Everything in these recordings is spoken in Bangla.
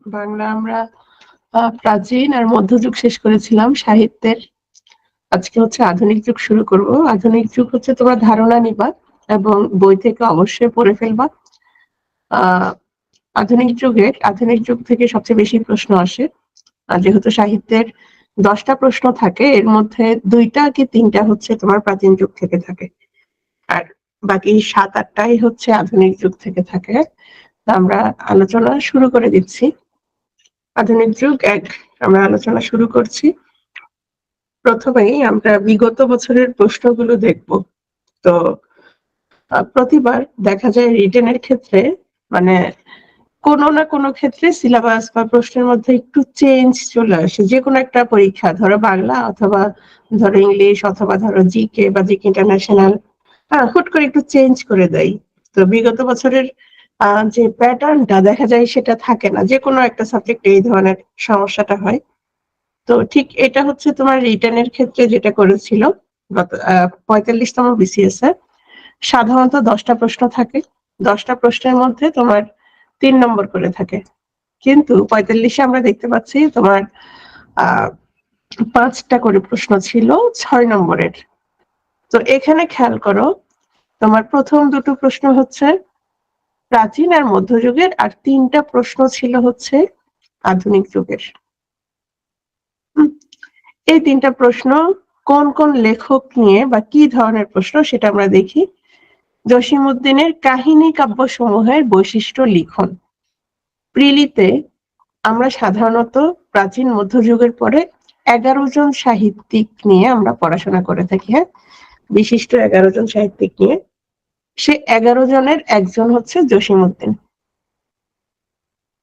বাংলা আমরা প্রাচীন আর মধ্যযুগ শেষ করেছিলাম সাহিত্যের। আজকে হচ্ছে আধুনিক যুগ শুরু করব। আধুনিক যুগ হচ্ছে তোমরা ধারণা নিবা এবং বই থেকে অবশ্যই পড়ে ফেলবা। আহ আধুনিক যুগ থেকে সবচেয়ে বেশি প্রশ্ন আসে। আর যেহেতু সাহিত্যের 10টা প্রশ্ন থাকে, এর মধ্যে 2টা কি 3টা হচ্ছে তোমার প্রাচীন যুগ থেকে থাকে, আর বাকি 7-8টাই হচ্ছে আধুনিক যুগ থেকে থাকে। তো আমরা আলোচনা শুরু করে দিচ্ছি। আধুনিক যুগ 1 আমরা আলোচনা শুরু করছি। প্রথমেই আমরা বিগত বছরের প্রশ্নগুলো দেখব। তো প্রতিবার দেখা যায় রিটেনের ক্ষেত্রে মানে কোনো না কোনো ক্ষেত্রে সিলেবাস বা প্রশ্নের মধ্যে একটু চেঞ্জ চলে আসে। যে কোনো একটা পরীক্ষা, ধরো বাংলা অথবা ধরো ইংলিশ অথবা ধরো জিকে বা জিকে ইন্টারন্যাশনাল, হুট করে একটু চেঞ্জ করে দেয়। তো বিগত বছরের যে প্যাটার্নটা দেখা যায় সেটা থাকে না, যে কোনো একটা সাবজেক্টে এই ধরনের সমস্যাটা হয়। তো ঠিক এটা হচ্ছে তোমার রিটেনের ক্ষেত্রে যেটা করেছিল গত 45তম বিসিএস এ। সাধারণত 10টা প্রশ্ন থাকে, 10টা প্রশ্নের মধ্যে তোমার 3 নম্বর করে থাকে, কিন্তু 45-এ আমরা দেখতে পাচ্ছি তোমার 5টা করে প্রশ্ন ছিল 6 নম্বরের। তো এখানে খেয়াল করো, তোমার প্রথম দুটো প্রশ্ন হচ্ছে প্রাচীন আর মধ্যযুগের, আর 3টা প্রশ্ন ছিল হচ্ছে আধুনিক যুগের। এই 3টা প্রশ্ন কোন কোন লেখক নিয়ে বা কি ধরনের প্রশ্ন সেটা আমরা দেখি। জসীমউদ্দিনের কাহিনী কাব্য সমূহের বৈশিষ্ট্য লিখন। প্রিলিতে আমরা সাধারণত প্রাচীন মধ্যযুগের পরে 11 জন সাহিত্যিক নিয়ে আমরা পড়াশোনা করে থাকি। হ্যাঁ, বিশিষ্ট 11 জন সাহিত্যিক নিয়ে। সে 11 জনের একজন হচ্ছে জসীমউদ্দিন।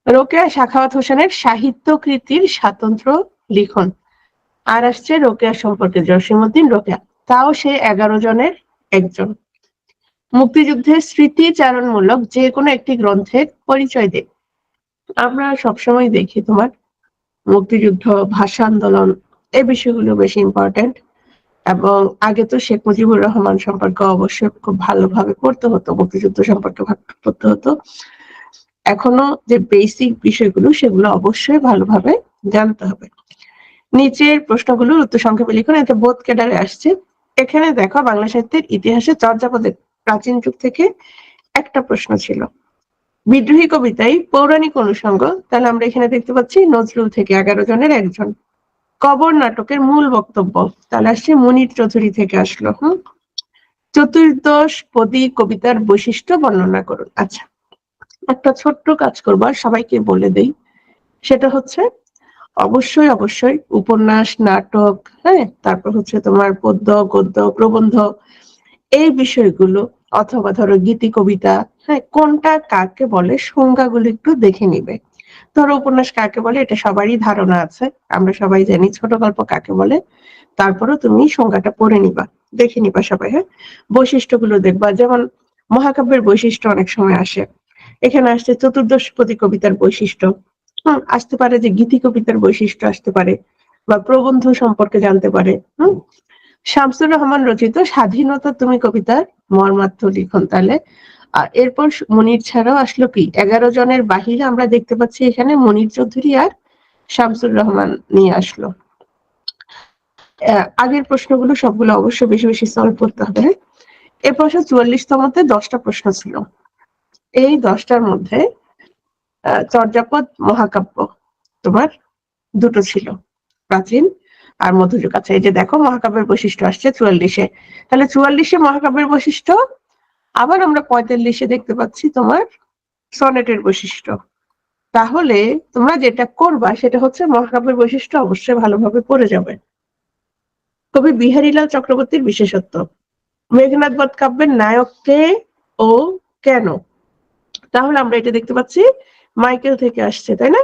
রোকেয়া সাখাওয়াত হোসেনের সাহিত্য কৃতির স্বাতন্ত্র লিখন। আর আসছে রোকেয়া সম্পর্কে, জসীমউদ্দিন রোকেয়া, তাও সে 11 জনের একজন। মুক্তিযুদ্ধের স্মৃতিচারণমূলক যে কোনো একটি গ্রন্থের পরিচয় দেয়। আমরা সবসময় দেখি তোমার মুক্তিযুদ্ধ, ভাষা আন্দোলন, এই বিষয়গুলো বেশি ইম্পর্টেন্ট। এবং আগে তো শেখ মুজিবুর রহমান সম্পর্কে অবশ্যই খুব ভালোভাবে পড়তে হতো, মুক্তিযুদ্ধ সম্পর্কে পড়তে হতো। এখনো যে বেসিক বিষয়গুলো সেগুলো অবশ্যই ভালোভাবে জানতে হবে। নিচের প্রশ্নগুলোর উত্তর সংক্ষেপে লিখুন। এটা বোধ ক্যাডারে আসছে। এখানে দেখো বাংলা সাহিত্যের ইতিহাসে চর্যাপদের প্রাচীন যুগ থেকে একটা প্রশ্ন ছিল। বিদ্রোহী কবিতায় পৌরাণিক অনুষঙ্গ, তাহলে আমরা এখানে দেখতে পাচ্ছি নজরুল থেকে 11 জনের একজন। কবর নাটকের মূল বক্তব্য, তাহলে আসছে মুনীর চৌধুরী থেকে আসলো। চতুর্দশ পদী কবিতার বৈশিষ্ট্য বর্ণনা করুন। আচ্ছা, একটা ছোট্ট কাজ করবো, সবাইকে বলে দেই। সেটা হচ্ছে অবশ্যই উপন্যাস, নাটক, হ্যাঁ, তারপর হচ্ছে তোমার পদ্য, গদ্য, প্রবন্ধ, এই বিষয়গুলো, অথবা ধরো গীতি কবিতা, হ্যাঁ, কোনটা কাকে বলে সংজ্ঞাগুলো একটু দেখে নিবে। ধরো উপন্যাস কাকে বলে এটা সবারই ধারণা আছে, আমরা সবাই জানি ছোট গল্প কাকে বলে। তারপরেও তুমি সংজ্ঞাটা পড়ে নিবা, দেখে নিবা সবাই। হ্যাঁ, বৈশিষ্ট্যগুলো দেখবা, যেমন মহাকাব্যের বৈশিষ্ট্য অনেক সময় আসে। এখানে আসছে চতুর্দশপদী কবিতার বৈশিষ্ট্য, আসতে পারে যে গীতি কবিতার বৈশিষ্ট্য আসতে পারে, বা প্রবন্ধ সম্পর্কে জানতে পারে। শামসুর রহমান রচিত স্বাধীনতা তুমি কবিতার মর্মার্থ লিখন। তাহলে এরপর মুনীর ছাড়াও আসলো কি 11 জনের বাহিরে আমরা দেখতে পাচ্ছি এখানে মুনীর চৌধুরী আর শামসুর রহমান নিয়ে আসলো। আগের প্রশ্নগুলো সবগুলো অবশ্যই বেশি বেশি সলভ করতে হবে। এরপর 44তমতে 10টা প্রশ্ন ছিল। এই 10টার মধ্যে চর্যাপদ, মহাকাব্য তোমার দুটো ছিল, প্রাচীন আর মধ্যযুগ। আচ্ছা, এই যে দেখো মহাকাব্যের বৈশিষ্ট্য আসছে 44-এ। তাহলে 44-এ মহাকাব্যের বৈশিষ্ট্য, আবার আমরা 45-এ দেখতে পাচ্ছি তোমার সনেটের বৈশিষ্ট্য। তাহলে তোমরা যেটা করবা সেটা হচ্ছে মহাকাব্যের বৈশিষ্ট্য অবশ্যই ভালোভাবে পড়ে যাবে। কবি বিহারীলাল চক্রবর্তীর বিশেষত্ব। মেঘনাদ বধ কাব্যের নায়ক কে ও কেন? তাহলে আমরা এটা দেখতে পাচ্ছি মাইকেল থেকে আসছে, তাই না?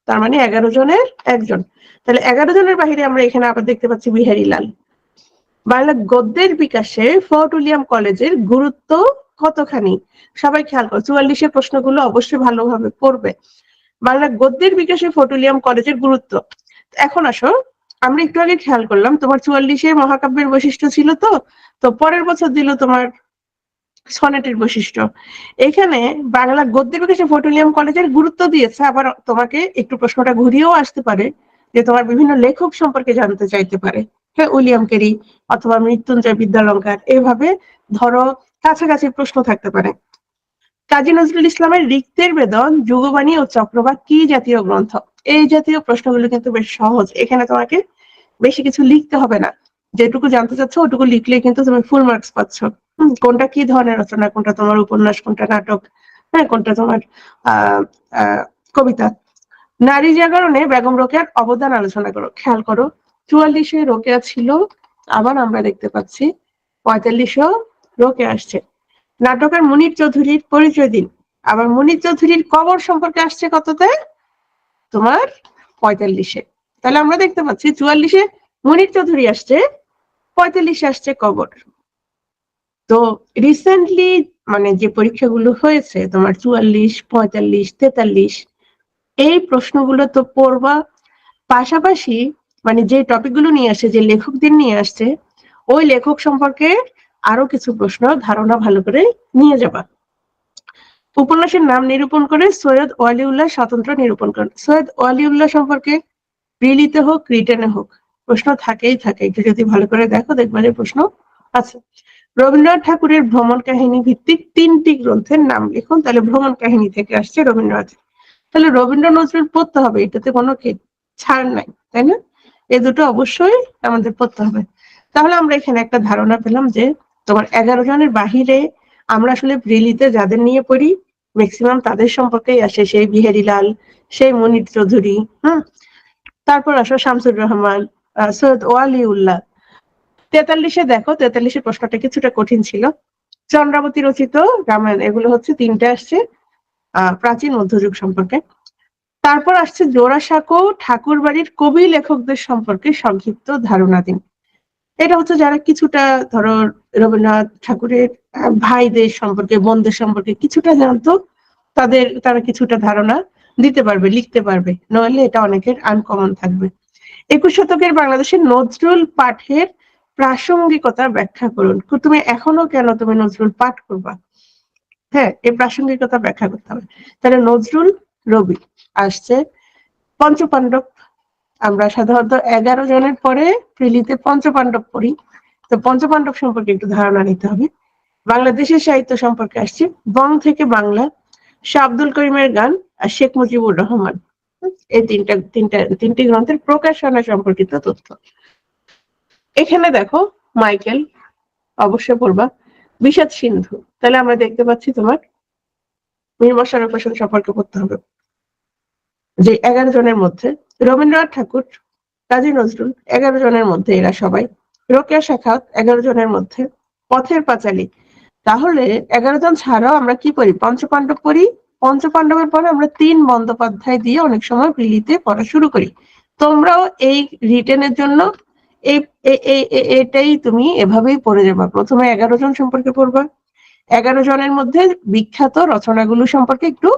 তার মানে 11 জনের একজন। তাহলে 11 জনের বাহিরে আমরা এখানে আবার দেখতে পাচ্ছি বিহারীলাল। বাংলা গদ্যের বিকাশে ফোর্ট উইলিয়াম কলেজের গুরুত্ব কতখানি? সবাই খেয়াল করো, 44-এর প্রশ্নগুলো অবশ্যই ভালোভাবে পড়বে। বাংলা গদ্যের বিকাশে ফোর্ট উইলিয়াম কলেজের গুরুত্ব। এখন আসো, আমরা একটু আগে খেয়াল করলাম তোমার 44-এ মহাকাব্যের বৈশিষ্ট্য ছিল। তো পরের বছর দিল তোমার সনেটের বৈশিষ্ট্য। এখানে বাংলা গদ্যের বিকাশে ফোর্ট উইলিয়াম কলেজের গুরুত্ব দিয়েছে, আবার তোমাকে একটু প্রশ্নটা ঘুরিয়েও আসতে পারে যে তোমার বিভিন্ন লেখক সম্পর্কে জানতে চাইতে পারে। হ্যাঁ, উইলিয়াম ক্যারি অথবা মৃত্যুঞ্জয় বিদ্যালঙ্কার, এভাবে ধরো কাছাকাছি প্রশ্ন থাকতে পারে। কাজী নজরুল ইসলামের ঋক্তের বেদন, যুগবাণী ও চক্রবাক কি জাতীয় গ্রন্থ? এই জাতীয় প্রশ্নগুলো কিন্তু বেশ সহজ, এখানে তোমাকে বেশি কিছু লিখতে হবে না, যেটুকু জানতে চাচ্ছ ওটুকু লিখলে কিন্তু তুমি ফুল মার্কস পাচ্ছ। কোনটা কি ধরনের রচনা, কোনটা তোমার উপন্যাস, কোনটা নাটক, হ্যাঁ কোনটা তোমার কবিতা। নারী জাগরণে বেগম রোকেয়ার অবদান আলোচনা করো। খেয়াল করো 44-এ রোকেয়া ছিল, আবার আমরা দেখতে পাচ্ছি 45-এও রোকেয়া আসছে। নাটকের মুনির চৌধুরীর পরিচয় দিন। আবার মুনির চৌধুরীর কবর সম্পর্কে আসছে কততে? তোমার 45-এ। তাহলে আমরা দেখতে পাচ্ছি 44-এ মুনির চৌধুরী আসছে, 45-এ আসছে কবর। তো রিসেন্টলি মানে যে পরীক্ষাগুলো হয়েছে তোমার 44, 45, 43, এই প্রশ্নগুলো তো পড়বা, পাশাপাশি মানে যে টপিকগুলো নিয়ে আসছে, যে লেখকদের নিয়ে আসছে, ওই লেখক সম্পর্কে আরো কিছু প্রশ্ন ধারণা ভালো করে নিয়ে যাবা। উপন্যাসের নাম নিরূপণ করে সৈয়দ ওয়ালিউল্লাহ স্বতন্ত্র নিরূপণ করেন। সৈয়দ ওয়ালিউল্লাহ সম্পর্কে রিলিতে হোক রিটেনে হোক প্রশ্ন থাকেই থাকে, একটু যদি ভালো করে দেখো দেখবা যে প্রশ্ন আছে। রবীন্দ্রনাথ ঠাকুরের ভ্রমণ কাহিনী ভিত্তিক 3টি গ্রন্থের নাম লিখুন। তাহলে ভ্রমণ কাহিনী থেকে আসছে রবীন্দ্রনাথ, তাহলে রবীন্দ্র নজরুল পড়তে হবে, এটাতে কোনো ছাড় নাই, তাই না? এই দুটো অবশ্যই আমাদের পড়তে হবে। তাহলে আমরা এখানে একটা ধারণা পেলাম যে তোমার 11 জনের বাহিরে আমরা আসলে প্রিলিতে যাদের নিয়ে পড়ি ম্যাক্সিমাম তাদের সম্পর্কেই আসে, সেই বিহারীলাল, সেই মনির চৌধুরী, তারপর আসো শামসুর রহমান, সৈয়দ ওয়ালিউল্লাহ। 43-এ দেখো, 43-এর প্রশ্নটা কিছুটা কঠিন ছিল। চন্দ্রাবতী রচিত রামায়ণ, এগুলো হচ্ছে 3টে আসছে প্রাচীন মধ্যযুগ সম্পর্কে। তারপর আসছে জোড়াসাঁকো ঠাকুর বাড়ির কবি লেখকদের সম্পর্কে সংক্ষিপ্ত ধারণা দিন। এটা হচ্ছে যারা কিছুটা ধরো রবীন্দ্রনাথ ঠাকুরের ভাইদের সম্পর্কে, বোনদের সম্পর্কে কিছুটা জানতো, তারা কিছুটা ধারণা দিতে পারবে, লিখতে পারবে, নইলে এটা অনেকের আনকমন থাকবে। 21 শতকের বাংলাদেশের নজরুল পাঠের প্রাসঙ্গিকতা ব্যাখ্যা করুন। তুমি এখনো কেন তুমি নজরুল পাঠ করবা? হ্যাঁ, এই প্রাসঙ্গিকতা ব্যাখ্যা করতে হবে। তাহলে নজরুল, রবি আসছে। পঞ্চপাণ্ডব, আমরা সাধারণত 11 জনের পরে প্রিলিতে পঞ্চপাণ্ডব পড়ি, তো পঞ্চপাণ্ডব সম্পর্কে একটু ধারণা নিতে হবে। বাংলাদেশের সাহিত্য সম্পর্কে আসছে বং থেকে বাংলা, শাহ আব্দুল করিমের গান আর শেখ মুজিবুর রহমান। এই তিনটি গ্রন্থের প্রকাশনা সম্পর্কিত তথ্য। এখানে দেখো মাইকেল অবশ্যই পড়বা, বিষাদ সিন্ধু। তাহলে আমরা দেখতে পাচ্ছি তোমার মীর মশাররফ হোসেন সম্পর্কে পড়তে হবে, যে 11 জনের মধ্যে রবীন্দ্রনাথ ঠাকুর, কাজী নজরুল 11 জনের মধ্যে এরা সবাই, রোকেয়া সাখাওয়াত 11 জনের মধ্যে, পথের পাঁচালী। তাহলে 11 জন ছাড়াও আমরা কি পড়ি? পঞ্চপাণ্ডব পড়ি। পঞ্চপাণ্ডবের পরে আমরা 3 বন্দ্যোপাধ্যায় দিয়ে অনেক সময় প্রিলিতে পড়া শুরু করি। তোমরাও এই রিটেনের জন্য এটাই তুমি এভাবেই পড়ে যাবা। প্রথমে 11 জন সম্পর্কে পড়বা, 11 জনের মধ্যে বিখ্যাত রচনাগুলো সম্পর্কে একটু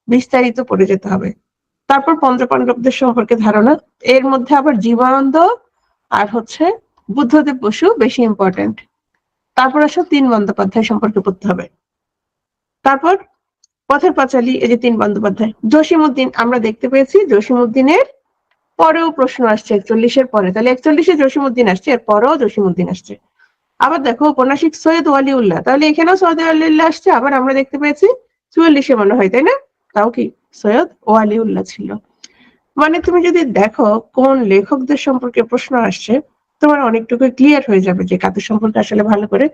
বিস্তারিত পড়ে যেতে হবে। তারপর পঞ্চপাণ্ডবদের সম্পর্কে ধারণা, এর মধ্যে আবার জীবনানন্দ আর হচ্ছে বুদ্ধদেব বসু বেশি ইম্পর্টেন্ট। তারপর আসো 3 বন্দ্যোপাধ্যায় সম্পর্কে পড়তে হবে। তারপর পথের পাঁচালী, এই যে 3 বন্দ্যোপাধ্যায়। জসীমউদ্দিন আমরা দেখতে পেয়েছি জসীমউদ্দিনের পরেও প্রশ্ন আসছে 41-এর পরে, তাহলে 41-এ জসীমউদ্দিন আসছে, এর পরেও জসীমউদ্দিন আসছে। আবার দেখো উপন্যাসিক সৈয়দ ওয়ালিউল্লাহ, তাহলে এখানেও সৈয়দ ওয়ালিউল্লাহ আসছে, আবার আমরা দেখতে পেয়েছি 44-এ মনে হয়, তাই না? তাও কি সৈয়দ ওয়ালিউল্লাহ ছিল। মানে তুমি যদি দেখো কোন লেখকদের সম্পর্কে প্রশ্ন আসছে, তোমার অনেকটুকু ক্লিয়ার হয়ে যাবে যে কাদের সম্পর্কে আসলে ভালো করে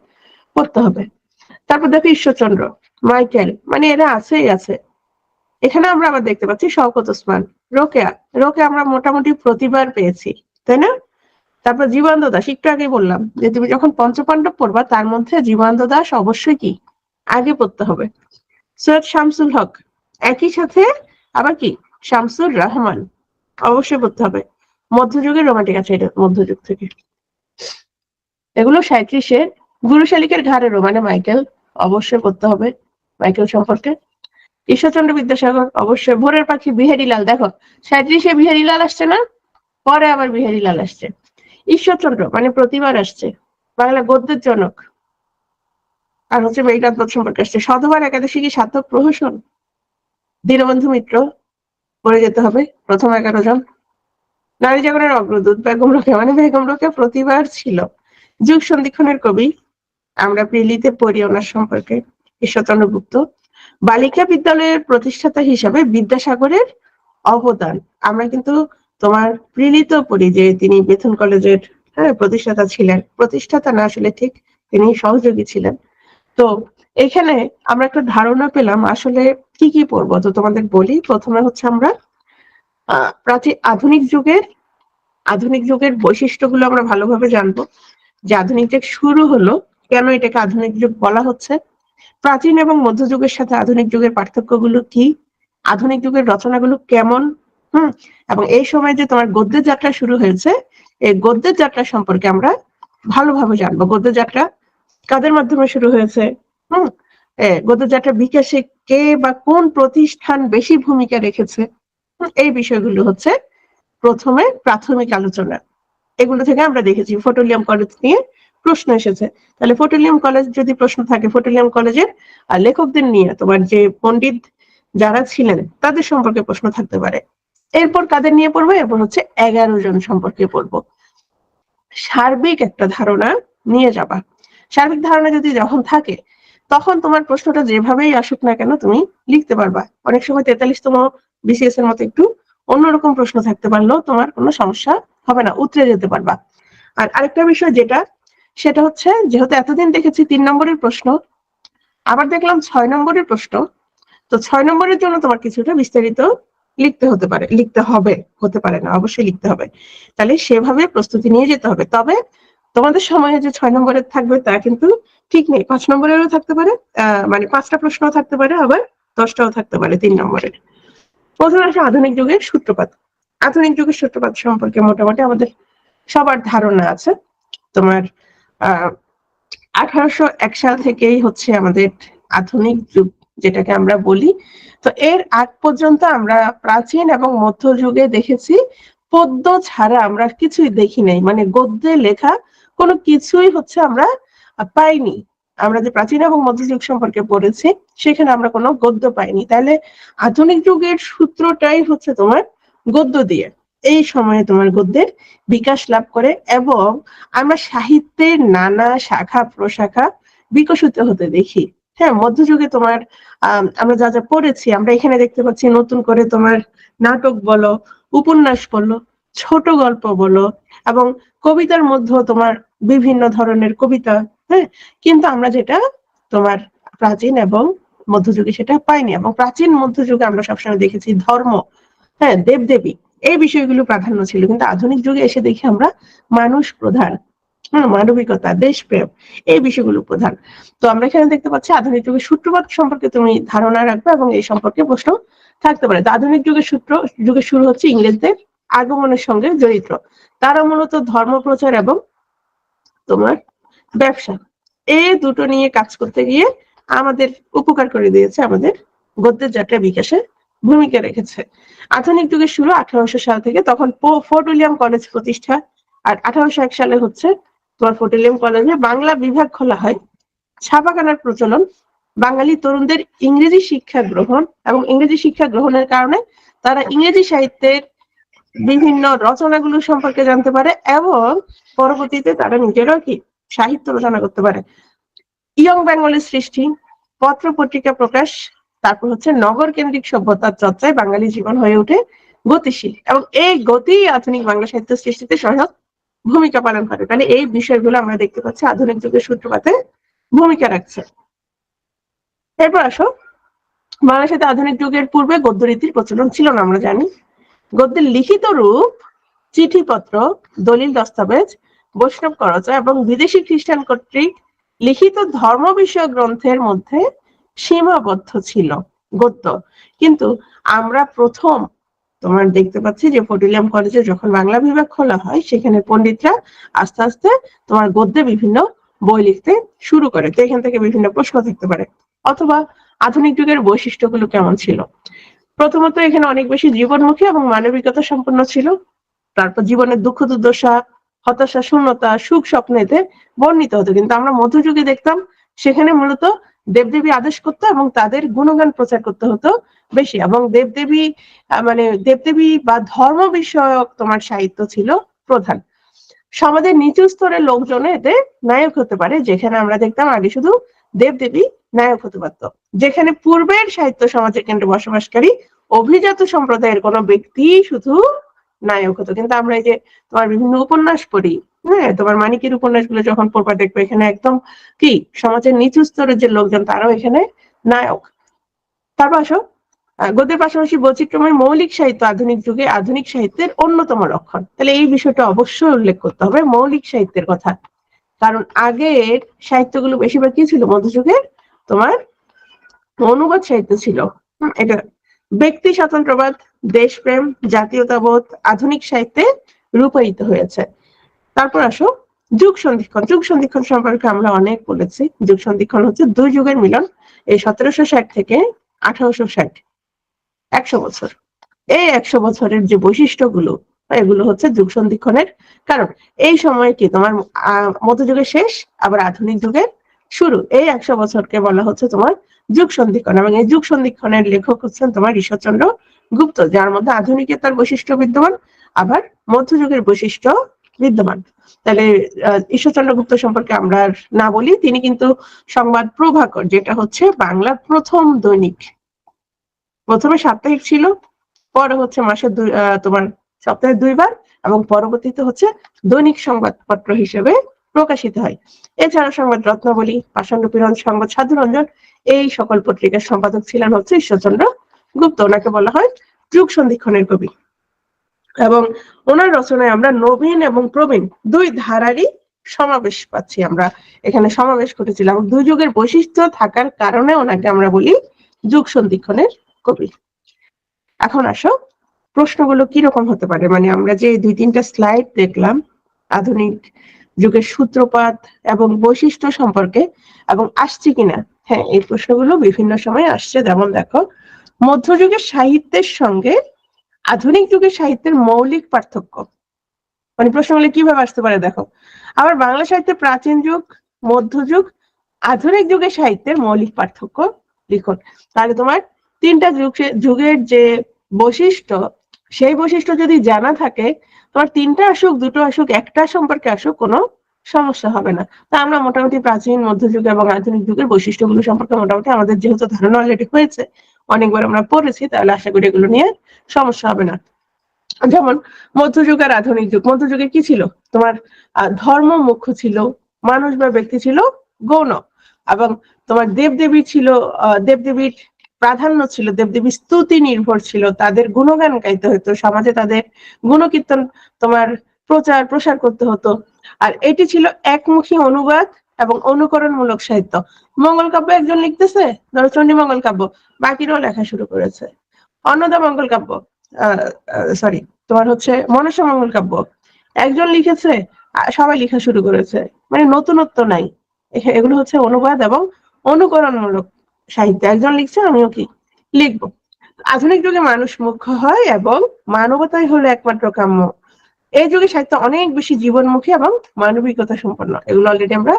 পড়তে হবে। তারপর দেখো ঈশ্বরচন্দ্র, মাইকেল, মানে এরা আছেই আছে। এখানে আমরা আবার দেখতে পাচ্ছি শওকত ওসমান, রোকেয়া আমরা মোটামুটি প্রতিবার পেয়েছি, তাই না? তারপর জীবানন্দ দাশ, একটু আগে বললাম যে তুমি যখন পঞ্চপাণ্ডব পড়বা তার মধ্যে জীবানন্দ দাশ অবশ্যই কি আগে পড়তে হবে। সৈয়দ শামসুল হক, একই সাথে আবার কি শামসুর রহমান অবশ্যই পড়তে হবে। মধ্যযুগের রোমান্টিক আছে, এটা মধ্যযুগ থেকে। এগুলো 37-এ গুরু শালিকের ঘাড়ে রোমানে মাইকেল অবশ্যই পড়তে হবে, মাইকেল সম্পর্কে। ঈশ্বরচন্দ্র বিদ্যাসাগর অবশ্যই। ভোরের পাখি বিহারীলাল, দেখো 37-এ বিহারীলাল আসছে না, পরে আবার বিহারীলাল আসছে। ঈশ্বরচন্দ্র মানে প্রতিবার আসছে, বাংলা গদ্যের জনক। আর হচ্ছে মেঘনাদ বধ সম্পর্কে আসছে। সধবার একাদশী কি সার্থক প্রহসন? দীনবন্ধু মিত্র পড়ে যেতে হবে, প্রথম 11 জন। নারী জাগরণের অগ্রদূত বেগম রোকেয়া, মানে বেগম রোকেয়া প্রতিবার ছিল। যুগ সন্ধিক্ষণের কবি, আমরা প্রিলিতে পড়ি ওনার সম্পর্কে, ঈশ্বরচন্দ্র গুপ্ত। বালিকা বিদ্যালয়ের প্রতিষ্ঠাতা হিসাবে বিদ্যাসাগরের অবদান, আমরা কিন্তু তোমার প্রিলিত পড়ি যে তিনি বেথুন কলেজের প্রতিষ্ঠাতা ছিলেন, প্রতিষ্ঠাতা না আসলে ঠিক, তিনি সহযোগী ছিলেন। তো এখানে আমরা একটা ধারণা পেলাম আসলে কি কি পড়বো। তো তোমাদের বলি, প্রথমে হচ্ছে আমরা প্রাচীন আধুনিক যুগের বৈশিষ্ট্যগুলো আমরা ভালোভাবে জানবো, যে আধুনিক যুগ শুরু হলো, কেন এটাকে আধুনিক যুগ বলা হচ্ছে, প্রাচীন এবং মধ্যযুগের সাথে আধুনিক যুগের পার্থক্যগুলো কি, আধুনিক যুগের রচনাগুলো কেমন, এবং এই সময় যে তোমার গদ্যের যাত্রা শুরু হয়েছে, এই গদ্যের যাত্রা সম্পর্কে আমরা ভালোভাবে জানবো। গদ্যের যাত্রা কাদের মাধ্যমে শুরু হয়েছে, গদ্যের যাত্রা বিকাশে কে বা কোন প্রতিষ্ঠান বেশি ভূমিকা রেখেছে, এই বিষয়গুলো হচ্ছে প্রথমে প্রাথমিক আলোচনা। এগুলো থেকে আমরা দেখেছি ফোটোলিয়াম কলেজ নিয়ে প্রশ্ন এসেছে, তাহলে ফোটোলিয়াম কলেজ যদি প্রশ্ন থাকে, ফোটোলিয়াম কলেজের লেখকদের নিয়ে, তোমার যে পণ্ডিত যারা ছিলেন তাদের সম্পর্কে প্রশ্ন থাকতে পারে। এরপর কাদের নিয়ে পড়বো, এরপর হচ্ছে 11 জন সম্পর্কে পড়বো। সার্বিক একটা ধারণা নিয়ে যাবা। সার্বিক ধারণা যদি যখন থাকে, তখন তোমার প্রশ্নটা যেভাবেই আসুক না কেন তুমি লিখতে পারবা। অনেক সময় 43তম বিসিএস এর মতো একটু অন্যরকম প্রশ্ন থাকতে পারলেও তোমার কোনো সমস্যা হবে না, উতরে যেতে পারবা। আর আরেকটা বিষয় যেটা, সেটা হচ্ছে যেহেতু এতদিন দেখেছি 3 নম্বরের প্রশ্ন, আবার দেখলাম 6 নম্বরের প্রশ্ন, তো 6 নম্বরের জন্য তোমার কিছুটা বিস্তারিত লিখতে হবে, হতে পারে না, অবশ্যই লিখতে হবে। তাহলে সেভাবে প্রস্তুতি নিয়ে যেতে হবে। তবে তোমাদের সময়ে যে 6 নম্বরের থাকবে তা কিন্তু ঠিক নেই, 5 নম্বরেরও থাকতে পারে, মানে 5টা প্রশ্ন থাকতে পারে, আবার 10টাও থাকতে পারে 3 নম্বরের। প্রথমে আসে আধুনিক যুগের সূত্রপাত। আধুনিক যুগের সূত্রপাত সম্পর্কে মোটামুটি আমাদের সবার ধারণা আছে। তোমার 1801 সাল থেকেই হচ্ছে আমাদের আধুনিক যুগ যেটাকে আমরা বলি। তো এর আগ পর্যন্ত আমরা প্রাচীন এবং মধ্যযুগে দেখেছি পদ্য ছাড়া আমরা কিছুই দেখি নাই, মানে গদ্যে লেখা কোনো কিছুই হচ্ছে আমরা পাইনি। আমরা যে প্রাচীন এবং মধ্যযুগ সম্পর্কে পড়েছি সেখানে আমরা কোনো গদ্য পাইনি। তাহলে আধুনিক যুগের সূত্রটাই হচ্ছে তোমার গদ্য দিয়ে এই সময়ে তোমার গদ্যের বিকাশ লাভ করে, এবং আমরা সাহিত্যের নানা শাখা প্রশাখা বিকশিত হতে দেখি। হ্যাঁ, মধ্যযুগে তোমার আমরা যা যা পড়েছি, আমরা এখানে দেখতে পাচ্ছি নতুন করে তোমার নাটক বলো, উপন্যাস বলো, ছোট গল্প বলো, এবং কবিতার মধ্যে তোমার বিভিন্ন ধরনের কবিতা, হ্যাঁ, কিন্তু আমরা যেটা তোমার প্রাচীন এবং মধ্যযুগে সেটা পাইনি। এবং প্রাচীন মধ্যযুগে আমরা সবসময় দেখেছি ধর্ম, হ্যাঁ, দেবদেবী, এই বিষয়গুলো প্রাধান্য ছিল, কিন্তু আধুনিক যুগে এসে দেখি আমরা মানুষ প্রধান, মানবিকতা, দেশপ্রেম, এই বিষয়গুলো প্রধান। তো আমরা এখানে দেখতে পাচ্ছি আধুনিক যুগের সূত্রপাত সম্পর্কে তুমি ধারণা রাখবে, এবং এই সম্পর্কে প্রশ্ন থাকতে পারে। আধুনিক যুগের শুরু হচ্ছে ইংরেজদের আগমনের সঙ্গে জড়িত। তারা মূলত ধর্ম প্রচার এবং তোমার ব্যবসা, এই দুটো নিয়ে কাজ করতে গিয়ে আমাদের উপকার করে দিয়েছে, আমাদের গদ্যের যাত্রা বিকাশে ভূমিকা রেখেছে। আধুনিক যুগের শুরু 1800 সাল থেকে, তখন ফোর্ট উইলিয়াম কলেজ প্রতিষ্ঠা, আর 1801 সালে হচ্ছে তোমার ফোর্ট উইলিয়াম কলেজে বাংলা বিভাগ খোলা হয়, ছাপাখানার প্রচলন, বাঙালি তরুণদের ইংরেজি শিক্ষা গ্রহণ, এবং ইংরেজি শিক্ষা গ্রহণের কারণে তারা ইংরেজি সাহিত্যের বিভিন্ন রচনাগুলো সম্পর্কে জানতে পারে, এবং পরবর্তীতে তারা নিজেরাও কি সাহিত্য রচনা করতে পারে। ইয়ং বেঙ্গলের সৃষ্টি, পত্র পত্রিকা প্রকাশ, তারপর হচ্ছে নগর কেন্দ্রিক সভ্যতার চর্চায় বাঙালি জীবন হয়ে ওঠে গতিশীল, এবং এই গতি আধুনিক বাংলা সাহিত্য সৃষ্টিতে সহায়ক ভূমিকা পালন করে। তাহলে এই বিষয়গুলো আমরা দেখতে পাচ্ছি আধুনিক যুগের সূত্রপাতে ভূমিকা রাখছে। এরপর আসো, বাংলা সাহিত্যে আধুনিক যুগের পূর্বে গদ্যরীতির প্রচলন ছিল না, আমরা জানি। গদ্যের লিখিত রূপ চিঠিপত্র, দলিল দস্তাবেজ, বৈষ্ণব করচা এবং বিদেশি খ্রিস্টান কর্তৃক লিখিত ধর্ম বিষয়ক গ্রন্থের মধ্যে সীমাবদ্ধ ছিল গদ্য। কিন্তু আমরা প্রথম তোমার দেখতে পাচ্ছি যে ফোর্ট উইলিয়াম কলেজে যখন বাংলা বিভাগ খোলা হয়, সেখানে পণ্ডিতরা আস্তে আস্তে তোমার গদ্যে বিভিন্ন বই লিখতে শুরু করে। তো এখান থেকে বিভিন্ন প্রশ্ন থাকতে পারে। অথবা আধুনিক যুগের বৈশিষ্ট্যগুলো কেমন ছিল, প্রথমত এখানে অনেক বেশি জীবনমুখী এবং মানবিকতা সম্পন্ন ছিল। তারপর জীবনের দুঃখ দুর্দশা, হতাশা, শূন্যতা, সুখ স্বপ্নেতে বর্ণিত হতো। কিন্তু আমরা মধ্যযুগে দেখতাম সেখানে মূলত দেবদেবী আদেশ করতো এবং তাদের গুণগান প্রচার করতে হতো বেশি, এবং দেবদেবী মানে দেবদেবী বা ধর্ম বিষয়ক তোমার সাহিত্য ছিল প্রধান। সমাজের নিচু স্তরের লোকজন এতে নায়ক হতে পারে, যেখানে আমরা দেখতাম আগে শুধু দেবদেবী নায়ক হতে পারত। যেখানে পূর্বের সাহিত্য সমাজের কেন্দ্রে বসবাসকারী অভিজাত সম্প্রদায়ের কোনো ব্যক্তি শুধু নায়ক হতো। কিন্তু আমরা এই যে তোমার বিভিন্ন উপন্যাস পড়ি, হ্যাঁ, তোমার মানিকের উপন্যাসগুলো যখন পড়বা দেখবে এখানে একদম কি সমাজের নিচু স্তরের যে লোকজন তারাও এখানে নায়ক। তারপর আসো, গদ্যের পাশাপাশি বৈচিত্র্যময় মৌলিক সাহিত্য আধুনিক যুগে আধুনিক সাহিত্যের অন্যতম লক্ষণ। তাহলে এই বিষয়টা অবশ্যই উল্লেখ করতে হবে, মৌলিক সাহিত্যের কথা। কারণ আগের সাহিত্যগুলো বেশিরভাগ কি ছিল মধ্যযুগের, তোমার অনুবাদ সাহিত্য ছিল। এটা ব্যক্তি স্বাতন্ত্র্যবাদ, দেশপ্রেম, জাতীয়তাবোধ আধুনিক সাহিত্যে রূপায়িত হয়েছে। তারপর আসো যুগ সন্ধিক্ষণ। যুগ সন্ধিক্ষণ সম্পর্কে আমরা অনেক বলেছি। যুগ সন্ধিক্ষণ হচ্ছে দুই যুগের মিলন। এই 1760 থেকে 1860, 100 বছর। এই 100 বছরের যে বৈশিষ্ট্যগুলো, এগুলো হচ্ছে যুগ সন্ধিক্ষণের কারণ। এই সময় কি তোমার মধ্যযুগের শেষ, আবার আধুনিক যুগের শুরু। এই 100 বছরকে বলা হচ্ছে তোমার যুগ সন্ধিক্ষণ, এবং এই যুগ সন্ধিক্ষণের লেখক হচ্ছেন তোমার ঈশ্বরচন্দ্র গুপ্ত, যার মধ্যে আধুনিকতার বৈশিষ্ট্য বিদ্যমান, আবার মধ্যযুগের বৈশিষ্ট্য বিদ্যমান। তাহলে ঈশ্বরচন্দ্র গুপ্ত সম্পর্কে আমরা না বলি, তিনি কিন্তু সংবাদ প্রভাকর, যেটা হচ্ছে বাংলার প্রথম দৈনিক। প্রথমে সাপ্তাহিক ছিল, পরে হচ্ছে মাসে তোমার সপ্তাহে 2 বার, এবং পরবর্তীতে হচ্ছে দৈনিক সংবাদপত্র হিসেবে প্রকাশিত হয়। এছাড়া সংবাদ রত্নাবলী, পাষাণ্ড পীড়ন, সংবাদ সাধুরঞ্জন, এই সকল পত্রিকার সম্পাদক ছিলেন হচ্ছে ঈশ্বরচন্দ্র গুপ্ত। ওনাকে বলা হয় যুগ সন্ধিক্ষণের কবি। এবং ওনার রচনায় আমরা নবীন এবং প্রবীণ দুই ধারারই সমাবেশ পাচ্ছি। আমরা এখানে সমাবেশ ঘটেছিলাম, দুই যুগের বৈশিষ্ট্য থাকার কারণে ওনাকে আমরা বলি যুগ সন্ধিক্ষণের কবি। এখন আসো প্রশ্নগুলো কিরকম হতে পারে, মানে আমরা যে 2-3টা স্লাইড দেখলাম আধুনিক যুগের সূত্রপাত এবং বৈশিষ্ট্য সম্পর্কে, এবং আসছে কিনা, হ্যাঁ এই প্রশ্নগুলো বিভিন্ন সময় আসছে। যেমন দেখো, মধ্যযুগের সাহিত্যের সঙ্গে আধুনিক যুগের সাহিত্যের মৌলিক পার্থক্য, মানে প্রশ্নগুলো কিভাবে আসতে পারে দেখো। আবার বাংলা সাহিত্যের প্রাচীন যুগ, মধ্যযুগ, আধুনিক যুগের সাহিত্যের মৌলিক পার্থক্য লিখুন। তাহলে তোমার 3টা যুগের যে বৈশিষ্ট্য, সেই বৈশিষ্ট্য যদি জানা থাকে, তোমার 3টা আসুক, 2টো আসুক, একটা সম্পর্কে আসুক, কোনো সমস্যা হবে না। তা আমরা মোটামুটি প্রাচীন, মধ্যযুগ এবং আধুনিক যুগের বৈশিষ্ট্যগুলো সম্পর্কে মোটামুটি আমাদের যেহেতু ধারণা অলরেডি হয়েছে, অনেকবার আমরা পড়েছি, তাহলে আশা করি এগুলো নিয়ে সমস্যা হবে না। যেমন মধ্যযুগ আর আধুনিক যুগ, মধ্যযুগে কি ছিল তোমার ধর্ম মুখ্য ছিল, মানুষ বা ব্যক্তি ছিল গৌণ, এবং তোমার দেবদেবী ছিল, দেবদেবীর প্রাধান্য ছিল, দেবদেবীর স্তুতি নির্ভর ছিল, তাদের গুণগান গাইতে হতো, সমাজে তাদের গুণকীর্তন তোমার প্রসার করতে হতো। আর এটি ছিল একমুখী অনুবাদ এবং অনুকরণমূলক সাহিত্য। মঙ্গল কাব্য একজন লিখতেছে, ধরো চণ্ডী মঙ্গল কাব্য, বাকিরাও লেখা শুরু করেছে। অন্নদা মঙ্গল কাব্য, সরি তোমার হচ্ছে মনসা মঙ্গল কাব্য, একজন লিখেছে, সবাই লেখা শুরু করেছে, মানে নতুনত্ব নাই। এগুলো হচ্ছে অনুবাদ এবং অনুকরণমূলক সাহিত্য। একজন লিখছে, আমিও কি লিখবো। আধুনিক যুগে মানুষ মুখ্য হয় এবং মানবতাই হলো একমাত্র কাম্য। এই যুগে সাহিত্য অনেক বেশি জীবনমুখী এবং মানবিকতা সম্পন্ন। এগুলো অলরেডি আমরা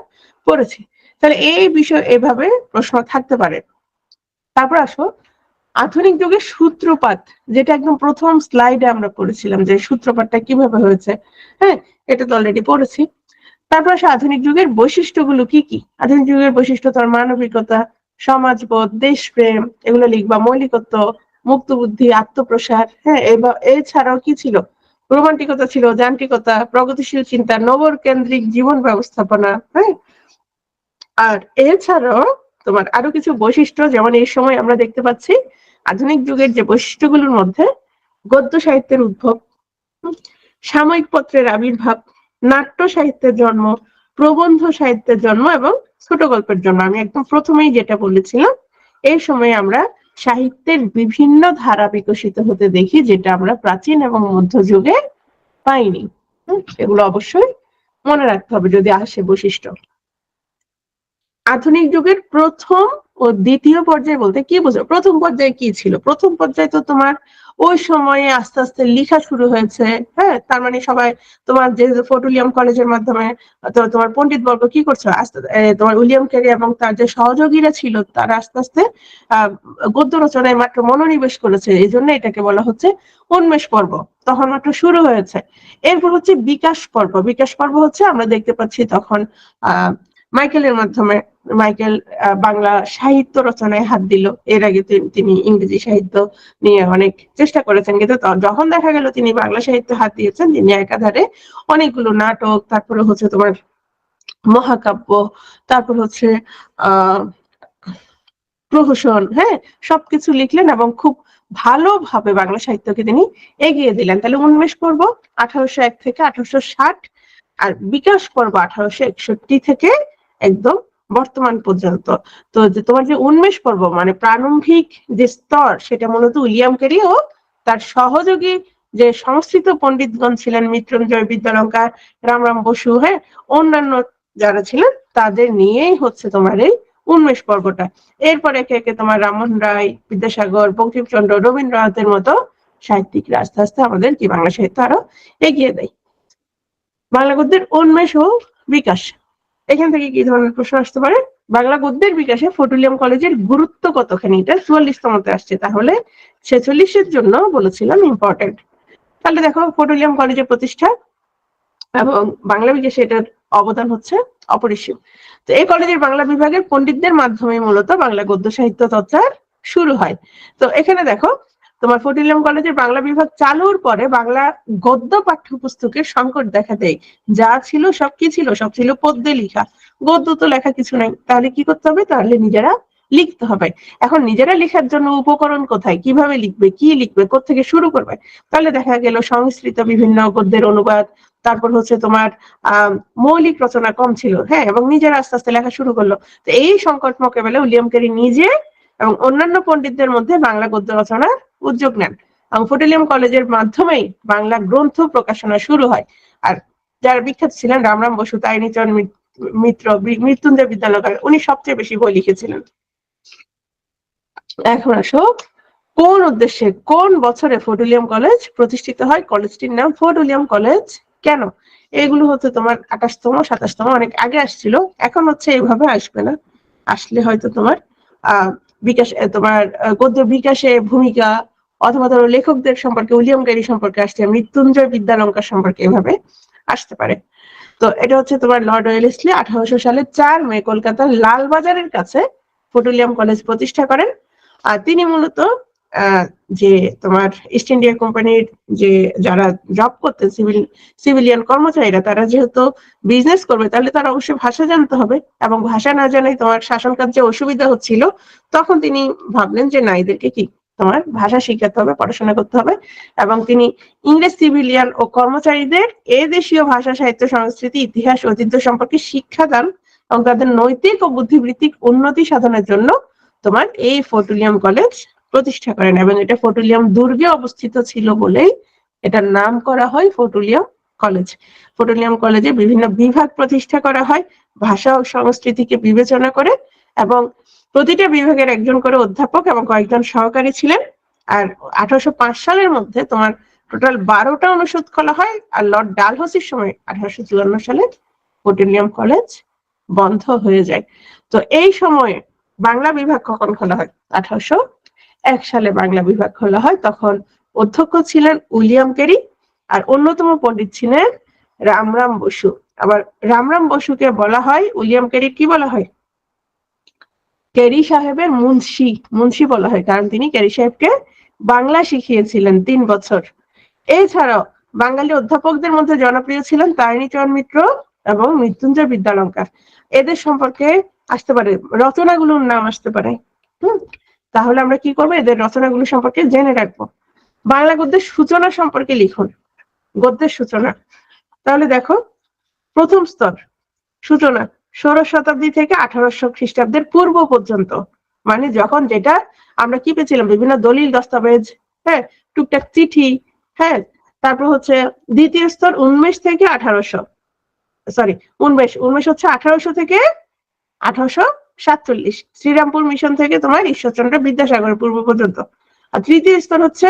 পড়েছি। তাহলে এই বিষয় এভাবে প্রশ্ন থাকতে পারে। তারপর আসো আধুনিক যুগের সূত্রপাত, যেটা একদম প্রথম স্লাইডে আমরা পড়েছিলাম যে সূত্রপাতটা কিভাবে হয়েছে, হ্যাঁ এটা তো অলরেডি পড়েছি। তারপর আসে আধুনিক যুগের বৈশিষ্ট্যগুলো কি কি। আধুনিক যুগের বৈশিষ্ট্য তার মানবিকতা, সমাজবোধ, দেশপ্রেম, এগুলো লিখবা, মৌলিকত্ব, মুক্তবুদ্ধি, আত্মপ্রসার, হ্যাঁ এছাড়াও কি ছিল, রোমান্টিকতা ছিল, যান্ত্রিকতা, প্রগতিশীল চিন্তা, নগর কেন্দ্রিক জীবন ব্যবস্থাপনা, হ্যাঁ। আর এছাড়াও তোমার আরো কিছু বৈশিষ্ট্য, যেমন এই সময় আমরা দেখতে পাচ্ছি আধুনিক যুগের যে বৈশিষ্ট্যগুলোর মধ্যে গদ্য সাহিত্যের উদ্ভব, সাময়িক পত্রের আবির্ভাব, নাট্য সাহিত্যের জন্ম, প্রবন্ধ সাহিত্যের জন্ম এবং ছোট গল্পের জন্ম। আমি একদম প্রথমেই যেটা বলেছিলাম, এই সময় আমরা সাহিত্যের বিভিন্ন ধারা বিকশিত হতে দেখি, যেটা আমরা প্রাচীন এবং মধ্যযুগে পাইনি। এগুলো অবশ্যই মনে রাখতে হবে যদি আসে বৈশিষ্ট্য। আধুনিক যুগের প্রথম ও দ্বিতীয় পর্যায়ে বলতে কি বুঝো? প্রথম পর্যায়ে কি ছিল? প্রথম পর্যায়ে তো তোমার ওই সময়ে আস্তে আস্তে লেখা শুরু হয়েছে। হ্যাঁ, তার মানে সবাই তোমার যে ফোর্ট উইলিয়াম কলেজের মাধ্যমে তোমার পণ্ডিত বর্গ কি করছো, আস্তে তোমার উইলিয়াম ক্যারি এবং তার যে সহযোগীরা ছিল তারা আস্তে আস্তে গদ্য রচনায় মাত্র মনোনিবেশ করেছে, এই জন্য এটাকে বলা হচ্ছে উন্মেষ পর্ব, তখন মাত্র শুরু হয়েছে। এরপর হচ্ছে বিকাশ পর্ব। বিকাশ পর্ব হচ্ছে আমরা দেখতে পাচ্ছি তখন মাইকেলের মাধ্যমে মাইকেল বাংলা সাহিত্য রচনায় হাত দিল। এর আগে তিনি ইংরেজি সাহিত্য নিয়ে অনেক চেষ্টা করেছেন, কিন্তু যখন দেখা গেল তিনি বাংলা সাহিত্যে হাত দিয়েছেন, তিনি একাধারে অনেকগুলো নাটক, তারপরে হচ্ছে তোমার মহাকাব্য, তারপর হচ্ছে প্রহসন, হ্যাঁ, সবকিছু লিখলেন এবং খুব ভালোভাবে বাংলা সাহিত্যকে তিনি এগিয়ে দিলেন। তাহলে উন্মেষ পর্ব 1801 থেকে 1860, আর বিকাশ পর্ব 1861 থেকে একদম বর্তমান পর্যন্ত। তো যে তোমার যে উন্মেষ পর্ব মানে প্রারম্ভিক যে স্তর, সেটা মূলত উইলিয়াম ক্যারি ও তার সহযোগী যে সংস্কৃত পণ্ডিতগণ ছিলেন, মৃত্যুঞ্জয় বিদ্যালঙ্কার, রামরাম বসু, হ্যাঁ, অন্যান্য যারা ছিলেন তাদের নিয়েই হচ্ছে তোমার এই উন্মেষ পর্বটা। এরপর একে একে তোমার রামমোহন রায়, বিদ্যাসাগর, বঙ্কিমচন্দ্র, রবীন্দ্রনাথের মতো সাহিত্যিকরা আস্তে আস্তে আমাদের কি বাংলা সাহিত্য আরো এগিয়ে দেয়। বাংলা গদ্যের উন্মেষ ও বিকাশ, এখান থেকে কি ধরনের প্রশ্ন আসতে পারে? বাংলা গদ্যের বিকাশে ফোর্ট উইলিয়াম কলেজের গুরুত্ব কতখানি, এটা 44তমতে আসছে, তাহলে 46-এর জন্য বলেছিলাম ইম্পর্টেন্ট। তাহলে দেখো ফোর্ট উইলিয়াম কলেজের প্রতিষ্ঠা এবং বাংলা বিকাশে এটার অবদান হচ্ছে অপরিসীম। তো এই কলেজের বাংলা বিভাগের পণ্ডিতদের মাধ্যমে মূলত বাংলা গদ্য সাহিত্য চর্চার শুরু হয়। তো এখানে দেখো তোমার ফোর্ট উইলিয়াম কলেজের বাংলা বিভাগ চালুর পরে বাংলা গদ্য পাঠ্যপুস্তকের সংকট দেখা দেয়। যা ছিল সব কি ছিল? সব ছিল পদ্যে লেখা, গদ্য তো লেখা কিছু নাই। তাহলে কি করতে হবে? তাহলে নিজেরা লিখতে হবে। এখন নিজেরা লেখার জন্য উপকরণ কোথায়, কিভাবে লিখবে, কি লিখবে, কোত্থেকে শুরু করবে? তাহলে দেখা গেল সংস্কৃত বিভিন্ন গদ্যের অনুবাদ, তারপর হচ্ছে তোমার মৌলিক রচনা কম ছিল, হ্যাঁ, এবং নিজেরা আস্তে আস্তে লেখা শুরু করলো। তো এই সংকট মোকাবেলায় উইলিয়াম ক্যারি নিজে এবং অন্যান্য পণ্ডিতদের মধ্যে বাংলা গদ্য রচনার উদ্যোগ নেন এবং ফোর্ট উইলিয়াম কলেজের মাধ্যমেই বাংলা গ্রন্থ প্রকাশনা শুরু হয়। আর যারা বিখ্যাত ছিলেন রামরাম বসু, তারিণীচরণ মিত্র, মৃত্যুঞ্জয় বিদ্যালঙ্কার, উনি সবচেয়ে বেশি বই লিখেছিলেন। এখন আসো কোন উদ্দেশ্যে, কোন বছরে ফোর্ট উইলিয়াম কলেজ প্রতিষ্ঠিত হয়? কলেজটির নাম ফোর্ট উইলিয়াম কলেজ কেন? এগুলো হচ্ছে তোমার 28তম 27তম অনেক আগে আসছিল, এখন হচ্ছে এইভাবে আসবে না। আসলে হয়তো তোমার বিকাশ, তোমার গদ্য বিকাশে ভূমিকা, অথবা ধরো লেখকদের সম্পর্কে, উইলিয়াম ক্যারি সম্পর্কে আসছে, মৃত্যুঞ্জয় বিদ্যালঙ্কার সম্পর্কে এভাবে আসতে পারে। তো এটা হচ্ছে তোমার লর্ড ওয়েলেসলি 1800 সালের 4 মে কলকাতার লালবাজারের কাছে ফোর্ট উইলিয়াম কলেজ প্রতিষ্ঠা করেন। আর তিনি মূলত যে তোমার ইস্ট ইন্ডিয়া কোম্পানির যে যারা জব করতেন, সিভিলিয়ান কর্মচারীরা, তারা যেহেতু বিজনেস করবে তাহলে তারা অবশ্যই ভাষা জানতে হবে, এবং ভাষা না জানাই তোমার শাসন কার্যে অসুবিধা হচ্ছিল। তখন তিনি ভাবলেন যে না, এদেরকে কি তোমার ভাষা শিখাতে হবে, পড়াশোনা করতে হবে, এবং তিনি ইংরেজ সিভিলিয়ান ও কর্মচারীদের এ দেশীয় ভাষা, সাহিত্য, সংস্কৃতি, ইতিহাস, ঐতিহ্য সম্পর্কে শিক্ষাদান এবং তাদের নৈতিক ও বুদ্ধিবৃত্তিক উন্নতি সাধনের জন্য তোমার এই ফোর্ট উইলিয়াম কলেজ প্রতিষ্ঠা করেন। এবং এটা ফোর্ট উইলিয়াম দুর্গে অবস্থিত ছিল বলেই এটার নাম করা হয় fort William college. Fort William কলেজে বিভিন্ন বিভাগ প্রতিষ্ঠা করা হয় ভাষা ও সংস্কৃতিকে বিবেচনা করে, এবং প্রতিটা বিভাগের একজন করে অধ্যাপক এবং কয়েকজন সহকারী ছিলেন। আর 1805 সালের মধ্যে তোমার টোটাল 12টা অনুষদ খোলা হয়। আর লর্ড ডালহৌসির সময় 1854 সালে ফোর্ট উইলিয়াম কলেজ বন্ধ হয়ে যায়। তো এই সময়ে বাংলা বিভাগ কখন খোলা হয়? 1801 সালে বাংলা বিভাগ খোলা হয়। তখন অধ্যক্ষ ছিলেন উইলিয়াম ক্যারি, আর অন্যতম পণ্ডিত ছিলেন রামরাম বসু। আবার রামরাম বসুকে বলা হয়, উইলিয়াম ক্যারি কি বলা হয়? ক্যারি সাহেবের মুন্সি, মুন্সি বলা হয়, কারণ তিনি ক্যারি সাহেবকে বাংলা শিখিয়েছিলেন 3 বছর। এছাড়াও বাঙালি অধ্যাপকদের মধ্যে জনপ্রিয় ছিলেন তারিণীচরণ মিত্র এবং মৃত্যুঞ্জয় বিদ্যালঙ্কার। এদের সম্পর্কে আসতে পারে, রচনাগুলোর নাম আসতে পারে। তাহলে আমরা কি করবো? এদের রচনাগুলো সম্পর্কে জেনে রাখবো। বাংলা গদ্যের সূচনা সম্পর্কে লিখুন। গদ্যের সূচনা, তাহলে দেখো প্রথম স্তর সূচনা 16 শতাব্দী থেকে 1800 খ্রিস্টাব্দের পূর্ব পর্যন্ত, মানে যখন যেটা আমরা কি পেয়েছিলাম, বিভিন্ন দলিল দস্তাবেজ, হ্যাঁ, টুকটাক চিঠি, হ্যাঁ। তারপর হচ্ছে দ্বিতীয় স্তর 19 থেকে 1800, সরি 19 হচ্ছে 1800 থেকে 1847, শ্রীরামপুর মিশন থেকে তোমার ঈশ্বরচন্দ্র বিদ্যাসাগরের পূর্ব পর্যন্ত। আর তৃতীয় স্তর হচ্ছে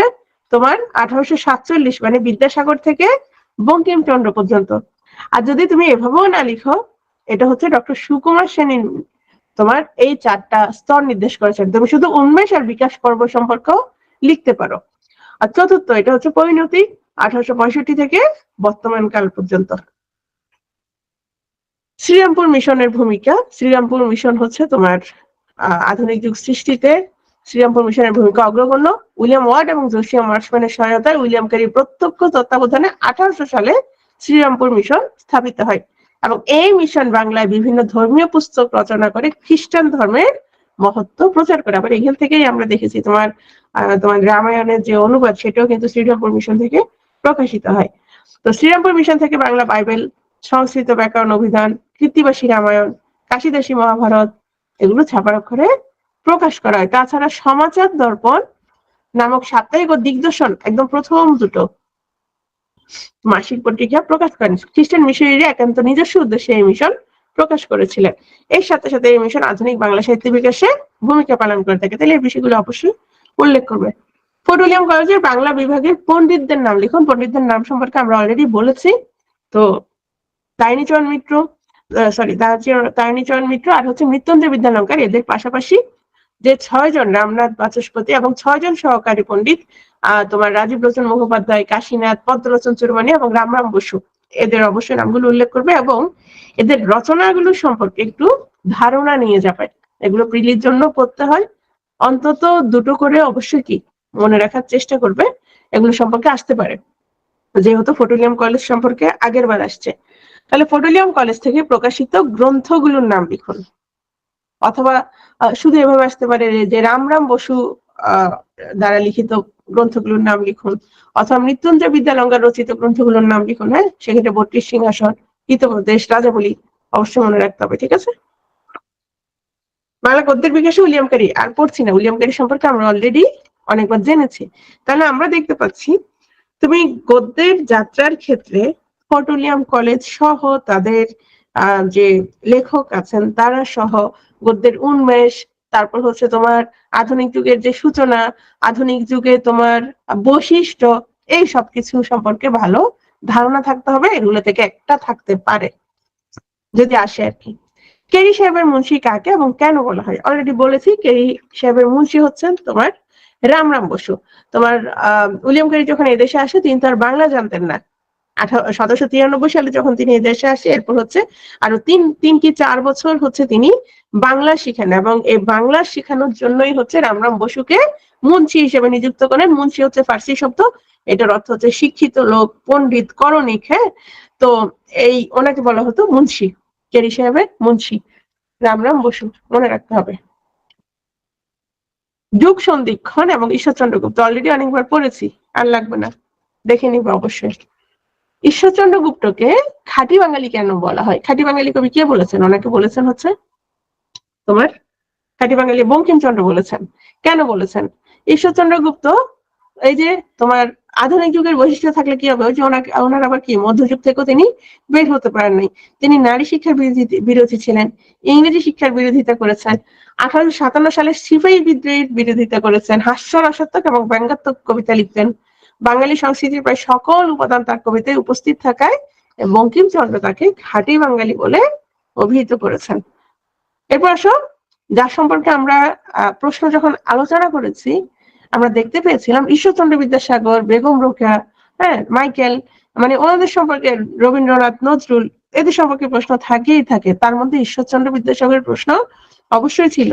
তোমার 1847 মানে বিদ্যাসাগর থেকে বঙ্কিমচন্দ্র পর্যন্ত। আর যদি তুমি এভাবেও না লিখো, এটা হচ্ছে ডক্টর সুকুমার সেনের তোমার এই 4টা স্তর নির্দেশ করেছেন। তুমি শুধু উন্মেষ আর বিকাশ পর্ব সম্পর্কেও লিখতে পারো। আর চতুর্থ, এটা হচ্ছে পরিণতি 1865 থেকে বর্তমান কাল পর্যন্ত। শ্রীরামপুর মিশনের ভূমিকা। শ্রীরামপুর মিশন হচ্ছে তোমার আধুনিক যুগ সৃষ্টিতে শ্রীরামপুর মিশনের ভূমিকা অগ্রগণ্য। উইলিয়াম ওয়ার্ড এবং জোসিয়া মার্শম্যানের সহায়তায় উইলিয়াম ক্যারির প্রত্যক্ষ তত্ত্বাবধানে 1800 সালে শ্রীরামপুর মিশন স্থাপিত হয় এবং এই মিশন বাংলায় বিভিন্ন ধর্মীয় পুস্তক রচনা করে খ্রিস্টান ধর্মের মহত্ব প্রচার করে। আবার এখান থেকেই আমরা দেখেছি তোমার রামায়ণের যে অনুবাদ, সেটাও কিন্তু শ্রীরামপুর মিশন থেকে প্রকাশিত হয়। তো শ্রীরামপুর মিশন থেকে বাংলা বাইবেল, সংস্কৃত ব্যাকরণ অভিধান, কৃত্তিবাসী রামায়ণ, কাশীদাসী মহাভারত এগুলো ছাপার অক্ষরে প্রকাশ করা হয়। তাছাড়া সমাচার দর্পণ নামক সাপ্তাহিক ও দিগদর্শন একদম প্রথম দুটো মাসিক পত্রিকা প্রকাশ করেন। খ্রিস্টান মিশনারিরা একান্ত নিজস্ব উদ্দেশ্যে এই মিশন প্রকাশ করেছিলেন। এর সাথে সাথে এই মিশন আধুনিক বাংলা সাহিত্য বিকাশে ভূমিকা পালন করে থাকে। তাহলে এই বিষয়গুলো অবশ্যই উল্লেখ করবে। ফোর্ট উইলিয়াম কলেজের বাংলা বিভাগের পণ্ডিতদের নাম লিখুন। পণ্ডিতদের নাম সম্পর্কে আমরা অলরেডি বলেছি। তো তারিণীচরণ মিত্র, তারিণীচরণ মিত্র আর হচ্ছে মৃত্যুঞ্জয় বিদ্যালঙ্কার, এদের পাশাপাশি যে 6 জন রামনাথ বাচস্পতি এবং 6 জন সহকারী পণ্ডিত তোমার রাজীব লোচন মুখোপাধ্যায়, কাশীনাথ, পদ্মলোচন চুরমানি এবং রামরাম বসু, এদের অবশ্যই নামগুলো উল্লেখ করবে এবং এদের রচনাগুলো সম্পর্কে একটু ধারণা নিয়ে যাবে। এগুলো প্রিলির জন্য পড়তে হয়, অন্তত 2টো করে অবশ্যই কি মনে রাখার চেষ্টা করবে, এগুলো সম্পর্কে আসতে পারে, যেহেতু ফোর্ট উইলিয়াম কলেজ সম্পর্কে আগের বার আসছে। তাহলে ফোর্ট উইলিয়াম কলেজ থেকে প্রকাশিত গ্রন্থগুলোর নাম লিখুন। অথবা শুধু এভাবে আসতে পারে যে রামরাম বসু দ্বারা লিখিত গ্রন্থগুলোর নাম লিখুন, অথবা মৃত্যুঞ্জয় বিদ্যালঙ্কার রচিত গ্রন্থগুলোর নাম লিখুন। হ্যাঁ, সেক্ষেত্রে 32 সিংহাসন, হিতোপদেশ, রাজাবলী অবশ্যই মনে রাখতে হবে। ঠিক আছে। বাংলা গদ্যের বিকাশে উইলিয়াম ক্যারি আর পড়ছি না, উইলিয়াম ক্যারি সম্পর্কে আমরা অলরেডি অনেকবার জেনেছি। তাহলে আমরা দেখতে পাচ্ছি তুমি গদ্যের যাত্রার ক্ষেত্রে ফোর্ট উইলিয়াম কলেজ সহ তাদের যে লেখক আছেন তারা সহ গদ্যের উন্মেষ, তারপর হচ্ছে তোমার আধুনিক যুগের যে সূচনা, আধুনিক যুগে তোমার বৈশিষ্ট্য, এই সবকিছু সম্পর্কে ভালো ধারণা থাকতে হবে। এগুলো থেকে একটা থাকতে পারে যদি আসে আর কি। ক্যারি সাহেবের মুন্সি কাকে এবং কেন বলা হয়? অলরেডি বলেছি, ক্যারি সাহেবের মুন্সি হচ্ছেন তোমার রামরাম বসু। তোমার উইলিয়াম ক্যারি যখন এদেশে আসে তিনি তো আর বাংলা জানতেন না। 1793 সালে যখন তিনি এদেশে আসে, এরপর হচ্ছে আরো 3 কি 4 বছর হচ্ছে তিনি বাংলা শিখেন এবং এই বাংলা শেখানোর জন্যই হচ্ছে রামরাম বসুকে মুন্সি হিসেবে নিযুক্ত করেন। মুন্সি হচ্ছে ফার্সি শব্দ, এটার অর্থ হচ্ছে শিক্ষিত লোক, পণ্ডিত, করণিক। হ্যাঁ, তো এই ওনাকে বলা হতো মুন্সি, ক্যারি সাহেবের মুন্সি রামরাম বসু, মনে রাখতে হবে। যুগ সন্ধিক্ষণ এবং ঈশ্বরচন্দ্র গুপ্ত অলরেডি অনেকবার পড়েছি, আর লাগবে না, দেখে নিব অবশ্যই। ঈশ্বরচন্দ্র গুপ্তকে খাঁটি বাঙালি কেন বলা হয়? খাঁটি বাঙালি কবি কে বলেছেন? ওনাকে বলেছেন হচ্ছে তোমার খাঁটি বাঙালি বঙ্কিমচন্দ্র বলেছেন। কেন বলেছেন? ঈশ্বরচন্দ্র গুপ্ত এই যে তোমার আধুনিক যুগের বৈশিষ্ট্য থাকলে কি হবে, ওই যে ওনার আবার কি মধ্যযুগ থেকেও তিনি বের হতে পারেন নাই। তিনি নারী শিক্ষার বিরোধী ছিলেন, ইংরেজি শিক্ষার বিরোধিতা করেছেন, 1857 সালে সিপাহী বিদ্রোহের বিরোধিতা করেছেন, হাস্যরসাত্মক এবং ব্যঙ্গাত্মক কবিতা লিখতেন। বাঙালি সংস্কৃতির প্রায় সকল উপাদান তার কবিতায় উপস্থিত থাকায় বঙ্কিমচন্দ্র তাকে খাঁটি বাঙালি বলে অভিহিত করেছেন। এরপর আসো, যার সম্পর্কে আমরা প্রশ্ন যখন আলোচনা করেছি আমরা দেখতে পেয়েছিলাম ঈশ্বরচন্দ্র বিদ্যাসাগর, বেগম রোকেয়া, হ্যাঁ, মাইকেল, মানে ওনাদের সম্পর্কে, রবীন্দ্রনাথ, নজরুল, এদের সম্পর্কে প্রশ্ন থাকেই থাকে। তার মধ্যে ঈশ্বরচন্দ্র বিদ্যাসাগরের প্রশ্ন অবশ্যই ছিল।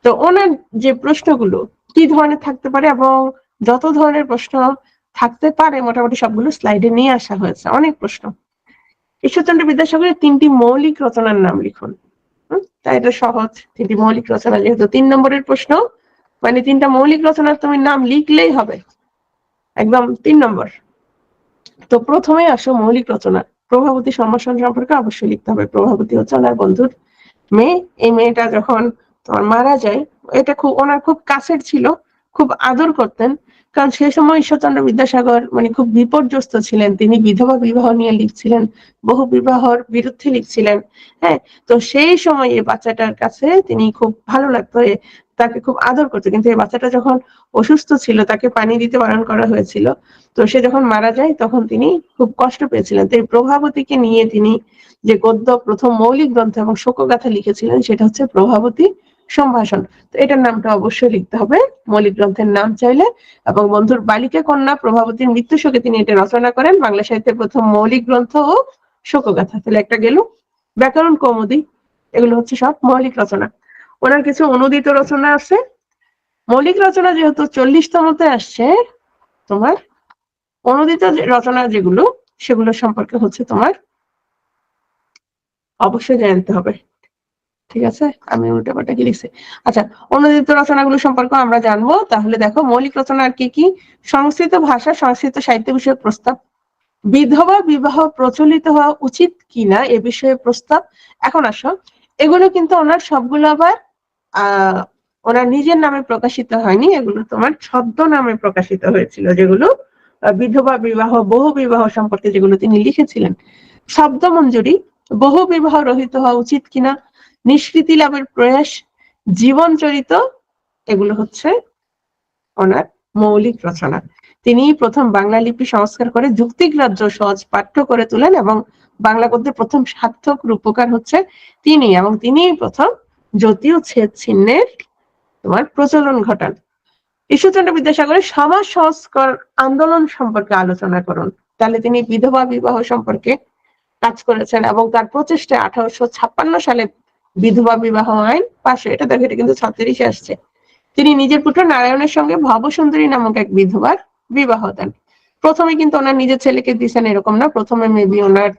তো ওনার যে প্রশ্নগুলো কি ধরনের থাকতে পারে এবং যত ধরনের প্রশ্ন থাকতে পারে মোটামুটি সবগুলো স্লাইডে নিয়ে আসা হয়েছে, অনেক প্রশ্ন। ঈশ্বরচন্দ্র বিদ্যাসাগরের 3টি মৌলিক রচনার নাম লিখুন। তাই এটা সহজ, 3টি মৌলিক রচনা, যেহেতু 3 নম্বরের প্রশ্ন, মানে 3টা মৌলিক রচনার তুমি নাম লিখলেই হবে, একদম 3 নম্বর। তো প্রথমে আসো মৌলিক রচনা। প্রভাবতী সম্ভাষণ সম্পর্কে অবশ্যই লিখতে হবে। প্রভাবতী হচ্ছে ওনার বন্ধুর মেয়ে। এই মেয়েটা যখন তোমার মারা যায়, এটা ওনার খুব কাছের ছিল, খুব আদর করতেন, কারণ সেই সময় ঈশ্বরচন্দ্র বিদ্যাসাগর মানে খুব বিপর্যস্ত ছিলেন। তিনি বিধবা বিবাহ নিয়ে লিখছিলেন, বহু বিবাহর বিরুদ্ধে লিখছিলেন। হ্যাঁ, তো সেই সময় এই বাচ্চাটার কাছে তিনি খুব ভালো লাগতো, তাকে খুব আদর করতো, কিন্তু এই বাচ্চাটা যখন অসুস্থ ছিল তাকে পানি দিতে বারণ করা হয়েছিল। তো সে যখন মারা যায় তখন তিনি খুব কষ্ট পেয়েছিলেন। তো এই প্রভাবতীকে নিয়ে তিনি যে গদ্য প্রথম মৌলিক গ্রন্থ এবং শোকগাথা লিখেছিলেন সেটা হচ্ছে প্রভাবতী সম্ভাষণ। তো এটার নামটা অবশ্যই লিখতে হবে মৌলিক গ্রন্থের নাম চাইলে। এবং বন্ধুর বালিকা কন্যা প্রভাবতীর মৃত্যু শোকে তিনি এটা রচনা করেন, বাংলা সাহিত্যের প্রথম মৌলিক গ্রন্থ ও শোকগাথা। তাহলে একটা গেল। ব্যাকরণ কৌমুদী, এগুলো হচ্ছে সব মৌলিক রচনা। ওনার কিছু অনুদিত রচনা আছে। মৌলিক রচনা যেহেতু 40তমতে আসছে, তোমার অনুদিত রচনা যেগুলো সেগুলো সম্পর্কে হচ্ছে তোমার অবশ্যই জানতে হবে। ঠিক আছে, আমি উল্টাপাল্টা কি লিখছি। আচ্ছা, অনুদিত রচনাগুলো সম্পর্কে আমরা জানবো। তাহলে দেখো, মৌলিক রচনা আর কি কি? সংস্কৃত ভাষা, সংস্কৃত সাহিত্য বিষয়ক প্রস্তাব, বিধবা বিবাহ প্রচলিত হওয়া উচিত কিনা এ বিষয়ে প্রস্তাব। এখন আসো, এগুলো কিন্তু ওনার সবগুলো আবার ওনার নিজের নামে প্রকাশিত হয়নি, এগুলো তোমার ছদ্ম নামে প্রকাশিত হয়েছিল, যেগুলো বিধবা বিবাহ, বহু বিবাহ সম্পর্কে যেগুলো তিনি লিখেছিলেন। শব্দ মঞ্জুরি, বহু বিবাহ রহিত হওয়া উচিত কিনা, নিষ্কৃতি লাভের প্রয়াস, জীবন চরিত, এগুলো হচ্ছে ওনার মৌলিক রচনা। তিনি প্রথম বাংলা লিপি সংস্কার করে যুক্তিগ্রাহ্য সহজ পাঠ্য করে তোলেন এবং বাংলা গদ্যের প্রথম সার্থক রূপকার হচ্ছে তিনি, এবং তিনি প্রথম জ্যোতি ও ছেদ চিহ্নের তোমার প্রচলন ঘটান। ঈশ্বরচন্দ্র বিদ্যাসাগরের সমাজ সংস্কার আন্দোলন সম্পর্কে আলোচনা করুন। তাহলে তিনি বিধবা বিবাহ সম্পর্কে কাজ করেছেন এবং তার প্রচেষ্টায় 1856 সালে বিধবা বিবাহ আইন পাশ হয়। এটা দেখো, এটা কিন্তু 36 আসছে। তিনি নিজের পুত্র নারায়ণের সঙ্গে ভবসুন্দরী নামক এক বিধবার বিবাহ দেন। প্রথমে কিন্তু ওনার নিজের ছেলেকে দিয়েছেন এরকম না, প্রথমে মেবি ওনার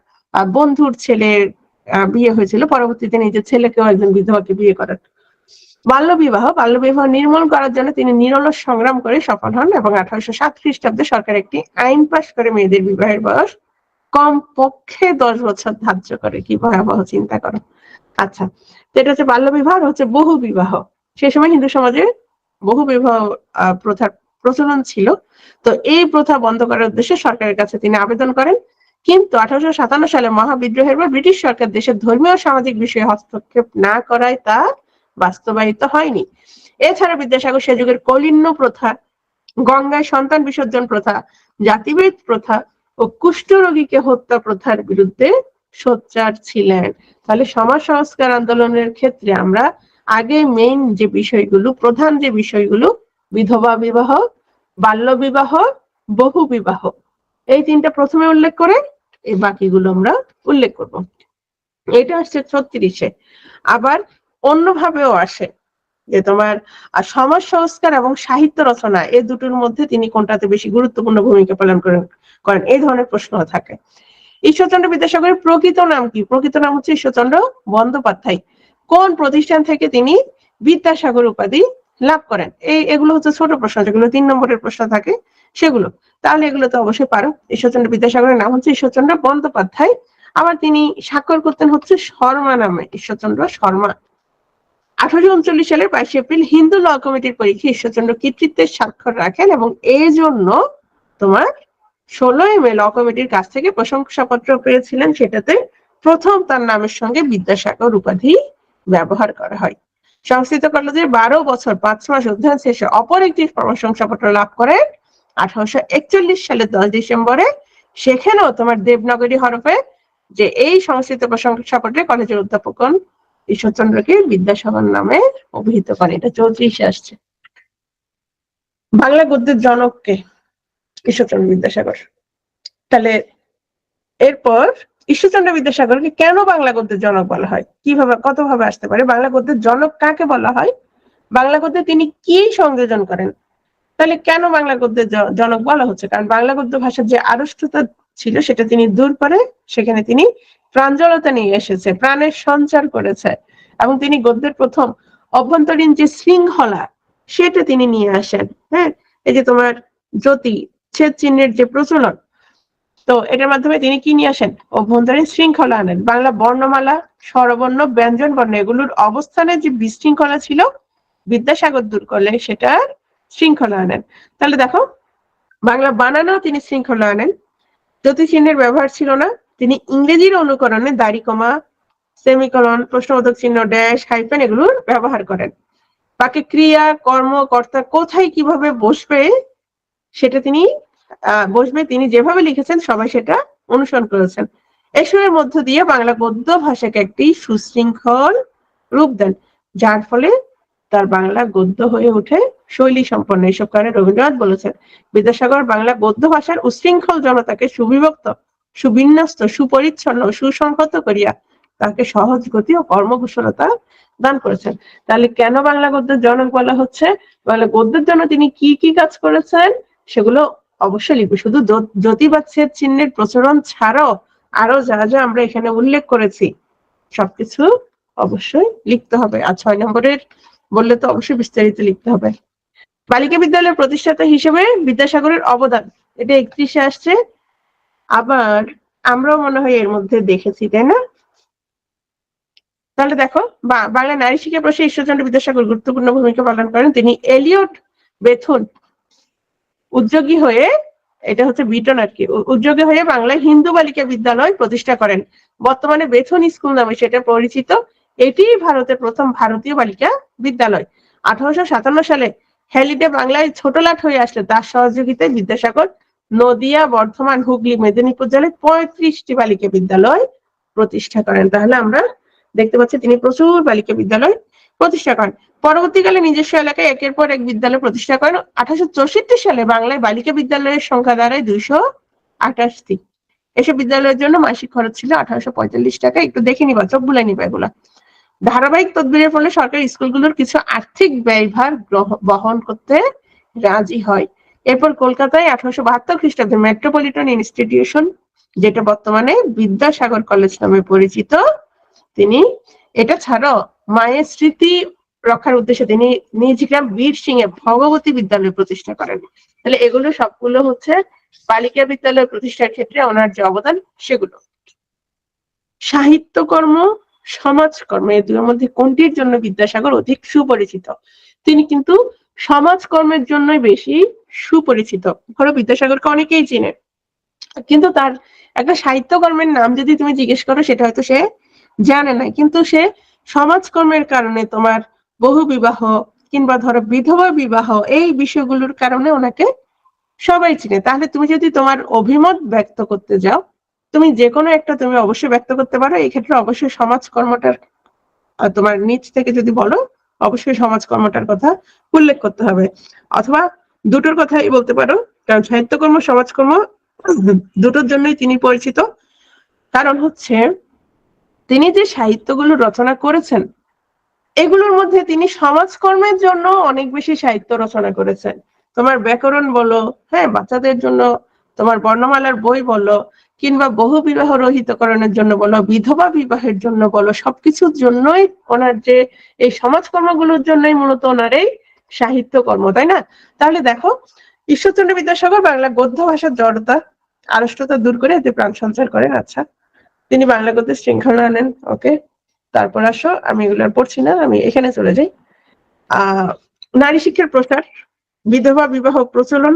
বন্ধুর ছেলের বিয়ে হয়েছিল, পরবর্তীতে নিজের ছেলেকেও একজন বিধবাকে বিয়ে করেন। বাল্যবিবাহ নির্মূল করার জন্য তিনি নিরলস সংগ্রাম করে সফল হন এবং 1807 খ্রিস্টাব্দে সরকার একটি আইন পাশ করে মেয়েদের বিবাহের বয়স কম পক্ষে 10 বছর ধার্য করে। কি ভয়াবহ, চিন্তা করো। আচ্ছা, তো এটা হচ্ছে বাল্যবিবাহ, হচ্ছে বহু বিবাহ। সে সময় হিন্দু সমাজে বহু বিবাহ প্রথার প্রচলন ছিল। তো এই প্রথা বন্ধ করার উদ্দেশ্যে সরকারের কাছে তিনি আবেদন করেন, কিন্তু 1857 সালে মহাবিদ্রোহের পর ব্রিটিশ সরকার দেশের ধর্মীয় সামাজিক বিষয়ে হস্তক্ষেপ না করায় তা বাস্তবায়িত হয়নি। এছাড়া বিদ্যাসাগর সে যুগের কলিন্য প্রথা, গঙ্গায় সন্তান বিসর্জন প্রথা, জাতিভেদ প্রথা ও কুষ্ঠরোগীকে হত্যা প্রথার বিরুদ্ধে সোচ্চার ছিলেন। তাহলে সমাজ সংস্কার আন্দোলনের ক্ষেত্রে আমরা আগে মেইন যে বিষয়গুলো, প্রধান যে বিষয়গুলো, বিধবা বিবাহ, বাল্য বিবাহ, বহু বিবাহ, এই তিনটা প্রথমে উল্লেখ করে এই বাকিগুলো আমরা উল্লেখ করব। এটা আসছে 36-এ। আবার অন্যভাবেও আসে যে তোমার সমাজ সংস্কার এবং সাহিত্য রচনা, এই দুটোর মধ্যে তিনি কোনটাতে বেশি গুরুত্বপূর্ণ ভূমিকা পালন করেন, এই ধরনের প্রশ্ন থাকে। ঈশ্বরচন্দ্র বিদ্যাসাগরের প্রকৃত নাম কি? প্রকৃত নাম হচ্ছে ঈশ্বরচন্দ্র বন্দ্যোপাধ্যায়। কোন প্রতিষ্ঠান থেকে তিনি বিদ্যাসাগর উপাধি লাভ করেন? এগুলো হচ্ছে ছোট প্রশ্ন, যেগুলো 3 নম্বরের প্রশ্ন থাকে সেগুলো। তাহলে এগুলো তো অবশ্যই পারো। ঈশ্বরচন্দ্র বিদ্যাসাগরের নাম হচ্ছে ঈশ্বরচন্দ্র বন্দ্যোপাধ্যায়। আবার তিনি স্বাক্ষর করতেন হচ্ছে শর্মা নামে, ঈশ্বরচন্দ্র শর্মা। 1839 সালের 22 এপ্রিল হিন্দু ল কমিটির পরীক্ষায় ঈশ্বরচন্দ্র কৃতিত্বের স্বাক্ষর রাখেন এবং এই জন্য তোমার 16 মে ল কমিটির কাছ থেকে প্রশংসাপত্র পেয়েছিলেন। সেটাতে প্রথম তার নামের সঙ্গে বিদ্যাসাগর উপাধি ব্যবহার করা হয়। সংস্কৃত কলেজে 12 বছর 5 মাস অধ্যয়ন শেষে অপর একটি প্রশংসাপত্র লাভ করেন 1841 সালের 10 ডিসেম্বরে। সেখানেও তোমার দেবনাগরী হরফে যে এই সংস্কৃত প্রশংসাপত্রে কলেজের অধ্যাপকগণ ঈশ্বরচন্দ্রকে বিদ্যাসাগর নামে অভিহিত করে। এটা 34-এ আসছে। বাংলা গদ্যের জনককে? ঈশ্বরচন্দ্র বিদ্যাসাগর। তাহলে এরপর ঈশ্বরচন্দ্র বিদ্যাসাগরকে কেন বাংলা গদ্যের জনক বলা হয়? কিভাবে, কত ভাবে আসতে পারে? বাংলা গদ্যের জনক কাকে বলা হয়? বাংলা গদ্যে তিনি কি সংযোজন করেন? তাহলে কেন বাংলা গদ্যের জনক বলা হচ্ছে? কারণ বাংলা গদ্য ভাষার যে আড়ষ্টতা ছিল সেটা তিনি দূর করে সেখানে তিনি প্রাঞ্জলতা নিয়ে এসেছে, প্রাণের সঞ্চার করেছে, এবং তিনি গদ্যের প্রথম অভ্যন্তরীণ যে শৃঙ্খলা সেটা তিনি নিয়ে আসেন। হ্যাঁ, এই যে তোমার জ্যোতি ছেদ চিহ্নের যে প্রচলন, তো এটার মাধ্যমে তিনি কি নিয়ে আসেন? অভ্যন্তরীণ শৃঙ্খলা আনেন। বাংলা বর্ণমালা, স্বরবর্ণ, ব্যঞ্জন বর্ণ, এগুলোর অবস্থানে যে বিশৃঙ্খলা ছিল বিদ্যাসাগর দূর করলে সেটার শৃঙ্খলা আনেন। তাহলে দেখো, বাংলা বানানো তিনি শৃঙ্খলা আনেন। জ্যোতি চিহ্নের ব্যবহার ছিল না, তিনি ইংরেজির অনুকরণে দাড়ি কমা, সেমিকলন, প্রশ্নবোধক চিহ্ন, ড্যাশ, হাইফেন এগুলোর ব্যবহার করেন। বাক্যে ক্রিয়া কর্ম কর্তা কোথায় কিভাবে বসবে সেটা তিনি যেভাবে লিখেছেন সবাই সেটা অনুসরণ করেছেন। এসবের মধ্য দিয়ে বাংলা গদ্য ভাষাকে একটি সুশৃঙ্খল রূপ দেন, যার ফলে তার বাংলা গদ্য হয়ে ওঠে শৈলী সম্পন্ন। এইসব কারণে রবীন্দ্রনাথ বলেছেন, বিদ্যাসাগর বাংলা গদ্য ভাষার উশৃঙ্খল জনতাকে সুবিভক্ত, সুবিন্যস্ত, সুপরিচ্ছন্ন, সুসংহত করিয়া তাকে সহজ গতি ও কর্মকুশলতা দান করেছেন। তাহলে কেন বাংলা গদ্যের জনক বলা হচ্ছে? বাংলা গদ্যের জন্য তিনি কি কি কাজ করেছেন সেগুলো অবশ্যই লিখবে। শুধু জ্যোতিবাচ্ছেদ চিহ্নের প্রচলন ছাড়াও আরো যা যা আমরা এখানে উল্লেখ করেছি সবকিছু অবশ্যই লিখতে হবে। আর 6 নম্বরের বললে তো অবশ্যই বিস্তারিত লিখতে হবে। বালিকা বিদ্যালয়ের প্রতিষ্ঠাতা হিসেবে বিদ্যাসাগরের অবদান, এটা 31-এ আসছে। আবার আমরাও মনে হয় এর মধ্যে দেখেছি, তাই না? তাহলে দেখো, বাংলা নারী শিক্ষা প্রসারে ঈশ্বরচন্দ্র বিদ্যাসাগর গুরুত্বপূর্ণ ভূমিকা পালন করেন। তিনি এলিয়ট বেথুন উদ্যোগী হয়ে, এটা হচ্ছে বিটন আর কি, উদ্যোগী হয়ে বাংলায় হিন্দু বালিকা বিদ্যালয় প্রতিষ্ঠা করেন। বর্তমানে বেথুন স্কুল নামে সেটা পরিচিত। এটি ভারতের প্রথম ভারতীয় বালিকা বিদ্যালয়। 1857 সালে হ্যালিডে বাংলায় ছোট লাট হয়ে আসলে তার সহযোগিতায় বিদ্যাসাগর নদিয়া, বর্ধমান, হুগলি, মেদিনীপুর জেলায় 35টি বালিকা বিদ্যালয় প্রতিষ্ঠা করেন। তাহলে আমরা দেখতে পাচ্ছি তিনি প্রচুর বালিকা বিদ্যালয় প্রতিষ্ঠা করেন। পরবর্তীকালে নিজস্ব এলাকায় একের পর এক বিদ্যালয় প্রতিষ্ঠা করেন। 1864 সালে বাংলায় বালিকা বিদ্যালয়ের সংখ্যা দাঁড়ায় 228টি। এসব বিদ্যালয়ের জন্য মাসিক খরচ ছিল 1845 টাকা। একটু দেখে নিবা, চোখ বুলাই নিবা এগুলা। ধারাবাহিক তদবিরের ফলে সরকারি স্কুলগুলোর কিছু আর্থিক ব্যয়ভার বহন করতে রাজি হয়। এরপর কলকাতায় 1872 খ্রিস্টাব্দে মেট্রোপলিটন ইনস্টিটিউশন, যেটা বর্তমানে বিদ্যাসাগর কলেজ নামে পরিচিত, তিনি এটা ছাড়াও মায়ের স্মৃতি রক্ষার উদ্দেশ্যে তিনি নিজ গ্রাম বীর সিং এ ভগবতী বিদ্যালয় প্রতিষ্ঠা করেন। তাহলে এগুলো সবগুলো হচ্ছে বালিকা বিদ্যালয় প্রতিষ্ঠার ক্ষেত্রে ওনার যে অবদান সেগুলো। সাহিত্যকর্ম, সমাজকর্ম, এই দুটোর মধ্যে কোনটির জন্য বিদ্যাসাগর অধিক সুপরিচিত? তিনি কিন্তু সমাজকর্মের জন্যই বেশি সুপরিচিত। ধরো বিদ্যাসাগরকে অনেকেই চিনে, কিন্তু তার একটা সাহিত্যকর্মের নাম যদি তুমি জিজ্ঞেস করো সেটা হয়তো সে জানে না। কিন্তু সে সমাজকর্মের কারণে, তোমার বহু বিবাহ কিংবা ধরো বিধবা বিবাহ, এই বিষয়গুলোর কারণে ওনাকে সবাই চিনে। তাহলে তুমি যদি তোমার অভিমত ব্যক্ত করতে যাও, তুমি যে কোনো একটা তুমি অবশ্যই ব্যক্ত করতে পারো। এই ক্ষেত্রে অবশ্যই সমাজকর্মটার, তোমার নিচ থেকে যদি বলো, অবশ্যই সমাজকর্মটার কথা উল্লেখ করতে হবে, অথবা দুটোর কথাই বলতে পারো। কারণ সাহিত্যকর্ম, সমাজকর্ম দুটোর জন্যই তিনি পরিচিত। কারণ হচ্ছে তিনি যে সাহিত্যগুলো রচনা করেছেন এগুলোর মধ্যে তিনি সমাজকর্মের জন্য অনেক বেশি সাহিত্য রচনা করেছেন। তোমার ব্যাকরণ বলো, হ্যাঁ, বাচ্চাদের জন্য তোমার বর্ণমালার বই বলো, কিংবা বহু বিবাহ রহিতকরণের জন্য বলো, বিধবা বিবাহের জন্য বলো, সবকিছুর জন্যই ওনার যে এই সমাজকর্মগুলোর জন্যই মূলত ওনার এই সাহিত্যকর্ম, তাই না? তাহলে দেখো, ঈশ্বরচন্দ্র বিদ্যাসাগর বাংলা গদ্য ভাষার জড়তা, আড়ষ্টতা দূর করে এতে প্রাণ সঞ্চার করেন। আচ্ছা, তিনি বাংলা গদ্যের শৃঙ্খলা আনেন। ওকে, তারপর আসো, আমি এগুলো পড়ছি না, আমি এখানে চলে যাই। নারী শিক্ষার প্রসার, বিধবা বিবাহ প্রচলন,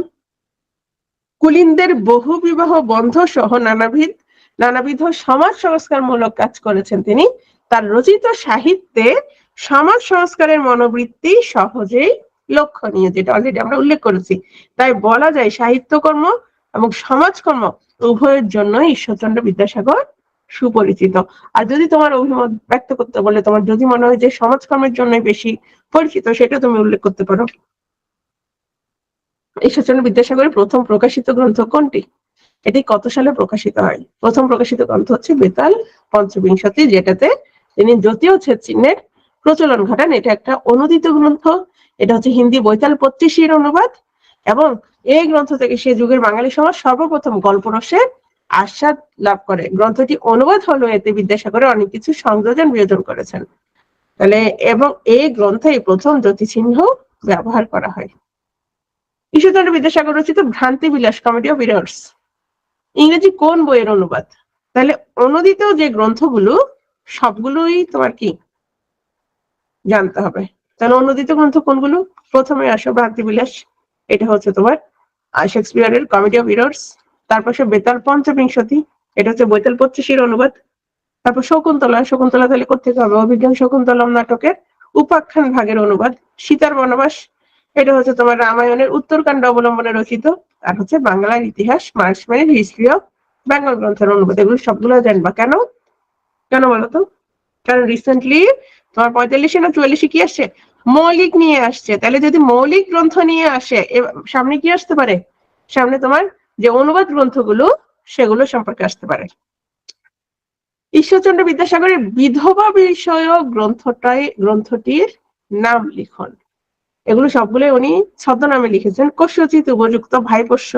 কুলীনদের বহু বিবাহ বন্ধ সহ নানাবিধ সমাজ সংস্কারমূলক কাজ করেছেন তিনি। তার রচিত সাহিত্যে সমাজ সংস্কারের মনোবৃত্তি সহজেই লক্ষণীয়, যেটা অলরেডি আমরা উল্লেখ করেছি। তাই বলা যায় সাহিত্যকর্ম এবং সমাজকর্ম উভয়ের জন্য ঈশ্বরচন্দ্র বিদ্যাসাগর সুপরিচিত। আর যদি তোমার অভিমত ব্যক্ত করতে বলে, তোমার যদি মনে হয় যে সমাজকর্মের জন্য বেশি পরিচিত, সেটা তুমি উল্লেখ করতে পারো। ঈশ্বরচন্দ্র বিদ্যাসাগরের প্রথম প্রকাশিত গ্রন্থ কোনটি? এটি কত সালে প্রকাশিত হয়? প্রথম প্রকাশিত গ্রন্থ হচ্ছে বেতাল পঞ্চবিংশতি, যেটাতে তিনি জ্যোতিচ্ছেদ চিহ্নের প্রচলন ঘটান। এটা একটা অনুদিত গ্রন্থ। এটা হচ্ছে হিন্দি বৈতাল 25-এর অনুবাদ, এবং এই গ্রন্থ থেকে সে যুগের বাঙালি সমাজ সর্বপ্রথম গল্পরসের আস্বাদ লাভ করে। গ্রন্থটি অনুবাদ হলো, এতে বিদ্যাসাগরের অনেক কিছু সংযোজন বিয়োজন করেছেন। তাহলে এবং এই গ্রন্থে প্রথম জ্যোতিচিহ্ন ব্যবহার করা হয়। ঈশ্বরচন্দ্র বিদ্যাসাগর রচিত ভ্রান্তি বিলাস, কমেডি অফ এরর্স, ইংরেজি কোন বইয়ের অনুবাদ? তাহলে অনুদিত যে গ্রন্থগুলো সবগুলোই তোমার কি জানতে হবে। তাহলে অনুদিত গ্রন্থ কোনগুলো? প্রথমে আসো ভ্রান্তি বিলাস, এটা হচ্ছে তোমার শেক্সপিয়ারের কমেডি অফ এরর্স। তারপর সে বেতাল পঞ্চবিংশতি, এটা হচ্ছে বৈতাল 25-এর অনুবাদ। তারপর শকুন্তলা তাহলে কোথেকে হবে? অভিজ্ঞান শকুন্তলম নাটকের উপাখ্যান ভাগের অনুবাদ। সীতার বনবাস, এটা হচ্ছে তোমার রামায়ণের উত্তরকাণ্ড অবলম্বনে রচিত। আর হচ্ছে বাংলার ইতিহাস, মার্কসম্যানের হিস্ট্রি অফ বেঙ্গল গ্রন্থের অনুবাদ। এগুলো সবগুলো জানবা। কেন কেন বলতো? কারণ রিসেন্টলি তোমার 45 না 44 কি আসছে, মৌলিক নিয়ে আসছে। তাহলে যদি মৌলিক গ্রন্থ নিয়ে আসে, সামনে কি আসতে পারে? সামনে তোমার যে অনুবাদ গ্রন্থগুলো সেগুলো সম্পর্কে আসতে পারে। ঈশ্বরচন্দ্র বিদ্যাসাগরের বিধবা বিষয়ক গ্রন্থটির নাম লিখন। এগুলো সবগুলো উনি ছদ্মনামে লিখেছেন। কস্যচিৎ উপযুক্ত ভাইপোষ্য,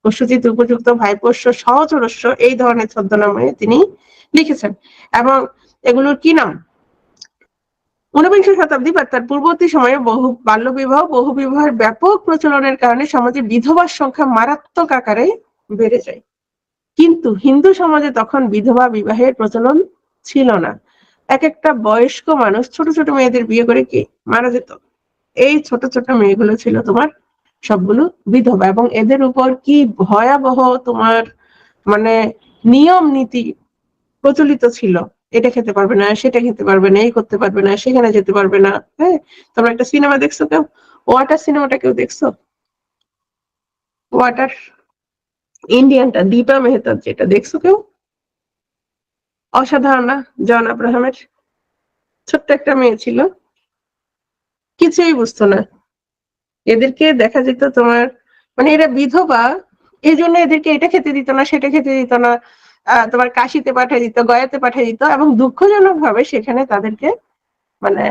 কস্যচিৎ উপযুক্ত ভাইপোষ্য, সহচরস্য, এই ধরনের ছদ্মনামে তিনি লিখেছেন। এবং এগুলোর কি নাম? ঊনবিংশ শতাব্দী বা তার পূর্ববর্তী সময়ে বাল্যবিবাহ, বহু বিবাহের ব্যাপক প্রচলনের কারণে সমাজে বিধবার সংখ্যা মারাত্মক আকারে বেড়ে যায়। কিন্তু হিন্দু সমাজে তখন বিধবা বিবাহের প্রচলন ছিল না। এক একটা বয়স্ক মানুষ ছোট ছোট মেয়েদের বিয়ে করে কি মারা যেত। এই ছোট ছোট মেয়েগুলো ছিল তোমার সবগুলো বিধবা, এবং এদের উপর কি ভয়াবহ তোমার মানে নিয়ম নীতি প্রচলিত ছিল। এটা খেতে পারবে না, সেটা খেতে পারবে না, এই করতে পারবে না, সেখানে যেতে পারবে না। হ্যাঁ, তোমরা একটা সিনেমা দেখছো কেউ? ওয়াটার সিনেমাটা কেউ দেখছো? ওয়াটার, ইন্ডিয়ানটা, দীপা মেহতার, যেটা দেখছো কেউ? অসাধারণ না? জন আব্রাহামের ছোট্ট একটা মেয়ে ছিল, কিছুই বুঝতো না। এদেরকে দেখা যেত তোমার মানে এরা বিধবা, এই জন্য এদেরকে এটা খেতে দিত না, সেটা খেতে দিত না, তোমার কাশিতে পাঠিয়ে দিত, গয়াতে পাঠিয়ে দিত, এবং দুঃখজনক ভাবে সেখানে তাদেরকে মানে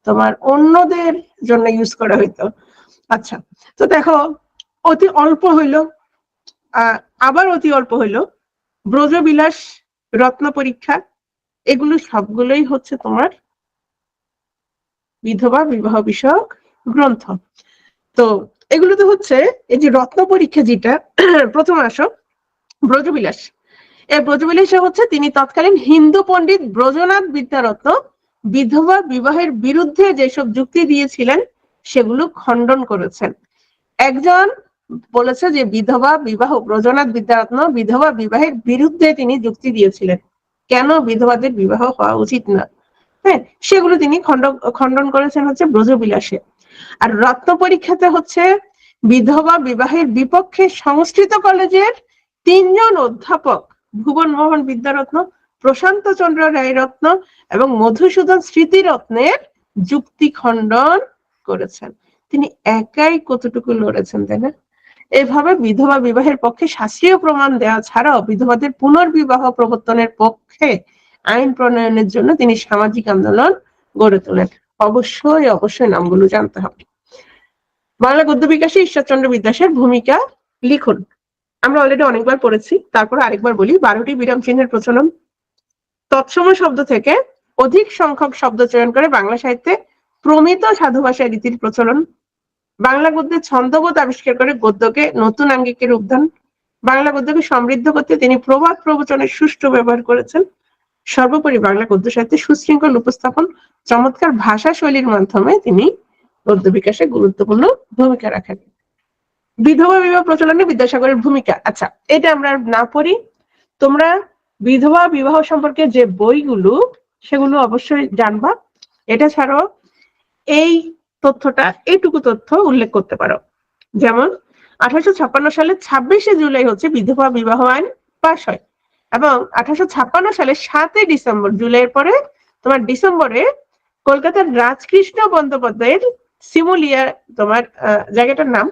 তোমার অন্যদের জন্য ইউজ করা হইতো। আচ্ছা, তো দেখো, অতি অল্প হইলো, আবার অতি অল্প হইলো ব্রজবিলাস, রত্ন পরীক্ষা, এগুলো সবগুলোই হচ্ছে তোমার বিধবা বিবাহ বিষয়ক গ্রন্থ। তো এগুলো তো হচ্ছে এই যে রত্ন পরীক্ষা, যেটা প্রথম আসো ব্রজবিলাস, এই ব্রজবিলাসে হচ্ছে তিনি তৎকালীন হিন্দু পণ্ডিত ব্রজনাথ বিদ্যারত্ন বিধবা বিবাহের বিরুদ্ধে যেসব যুক্তি দিয়েছিলেন সেগুলো খণ্ডন করেছেন। একজন বলেছে যে বিধবা বিবাহ, ব্রজনাথ বিদ্যারত্ন বিধবা বিবাহের বিরুদ্ধে তিনি যুক্তি দিয়েছিলেন, কেন বিধবাদের বিবাহ হওয়া উচিত না। হ্যাঁ, সেগুলো তিনি খণ্ডন করেছেন হচ্ছে ব্রজবিলাসে। আর রত্ন পরীক্ষাতে হচ্ছে বিধবা বিবাহের বিপক্ষে সংস্কৃত কলেজের 3 জন অধ্যাপক, ভুবন মোহন বিদ্যারত্ন, প্রশান্ত চন্দ্র রায়রত্ন এবং মধুসূদন স্মৃতিরত্নের যুক্তি খণ্ডন করেছেন। তিনি একাই কতটুকু লড়েছেন, তাই না? এভাবে বিধবা বিবাহের পক্ষে শাস্ত্রীয় প্রমাণ দেওয়া ছাড়াও বিধবাদের পুনর্বিবাহ প্রবর্তনের পক্ষে আইন প্রণয়নের জন্য তিনি সামাজিক আন্দোলন গড়ে তোলেন। অবশ্যই অবশ্যই নামগুলো জানতে হবে। বাংলা গদ্য বিকাশে ঈশ্বরচন্দ্র বিদ্যাসাগরের ভূমিকা লিখুন। আমরা অলরেডি অনেকবার পড়েছি, তারপর আরেকবার বলি। 12টি বিরাম চিহ্নের প্রচলন, তৎসম শব্দ থেকে অধিক সংখ্যক শব্দ চয়ন করে বাংলা সাহিত্যে প্রমিত সাধু ভাষায় রীতির প্রচলন, বাংলা গদ্যের ছন্দবোধ আবিষ্কার করে গদ্যকে নতুন আঙ্গিকে রূপদান, বাংলা গদ্যকে সমৃদ্ধ করতে তিনি প্রবাদ প্রবচনের সুষ্ঠু ব্যবহার করেছেন। সর্বোপরি বাংলা গদ্য সাহিত্যে সুশৃঙ্খল উপস্থাপন, চমৎকার ভাষা শৈলীর মাধ্যমে তিনি গদ্য বিকাশে গুরুত্বপূর্ণ ভূমিকা রাখেন। বিধবা বিবাহ প্রচলনে বিদ্যাসাগরের ভূমিকা, আচ্ছা এটা আমরা না পড়ি, তোমরা বিধবা বিবাহ সম্পর্কে যে বইগুলো সেগুলো অবশ্যই জানবা। এটা ছাড়াও এই তথ্যটা, এইটুকু তথ্য উল্লেখ করতে পারো, যেমন 1856 সালে 26শে জুলাই হচ্ছে বিধবা বিবাহ আইন পাশ হয়, এবং 1856 সালে 7 ডিসেম্বর, জুলাইয়ের পরে তোমার ডিসেম্বরে কলকাতার রাজকৃষ্ণ বন্দ্যোপাধ্যায়ের সিমুলিয়া তোমার জায়গাটার নাম,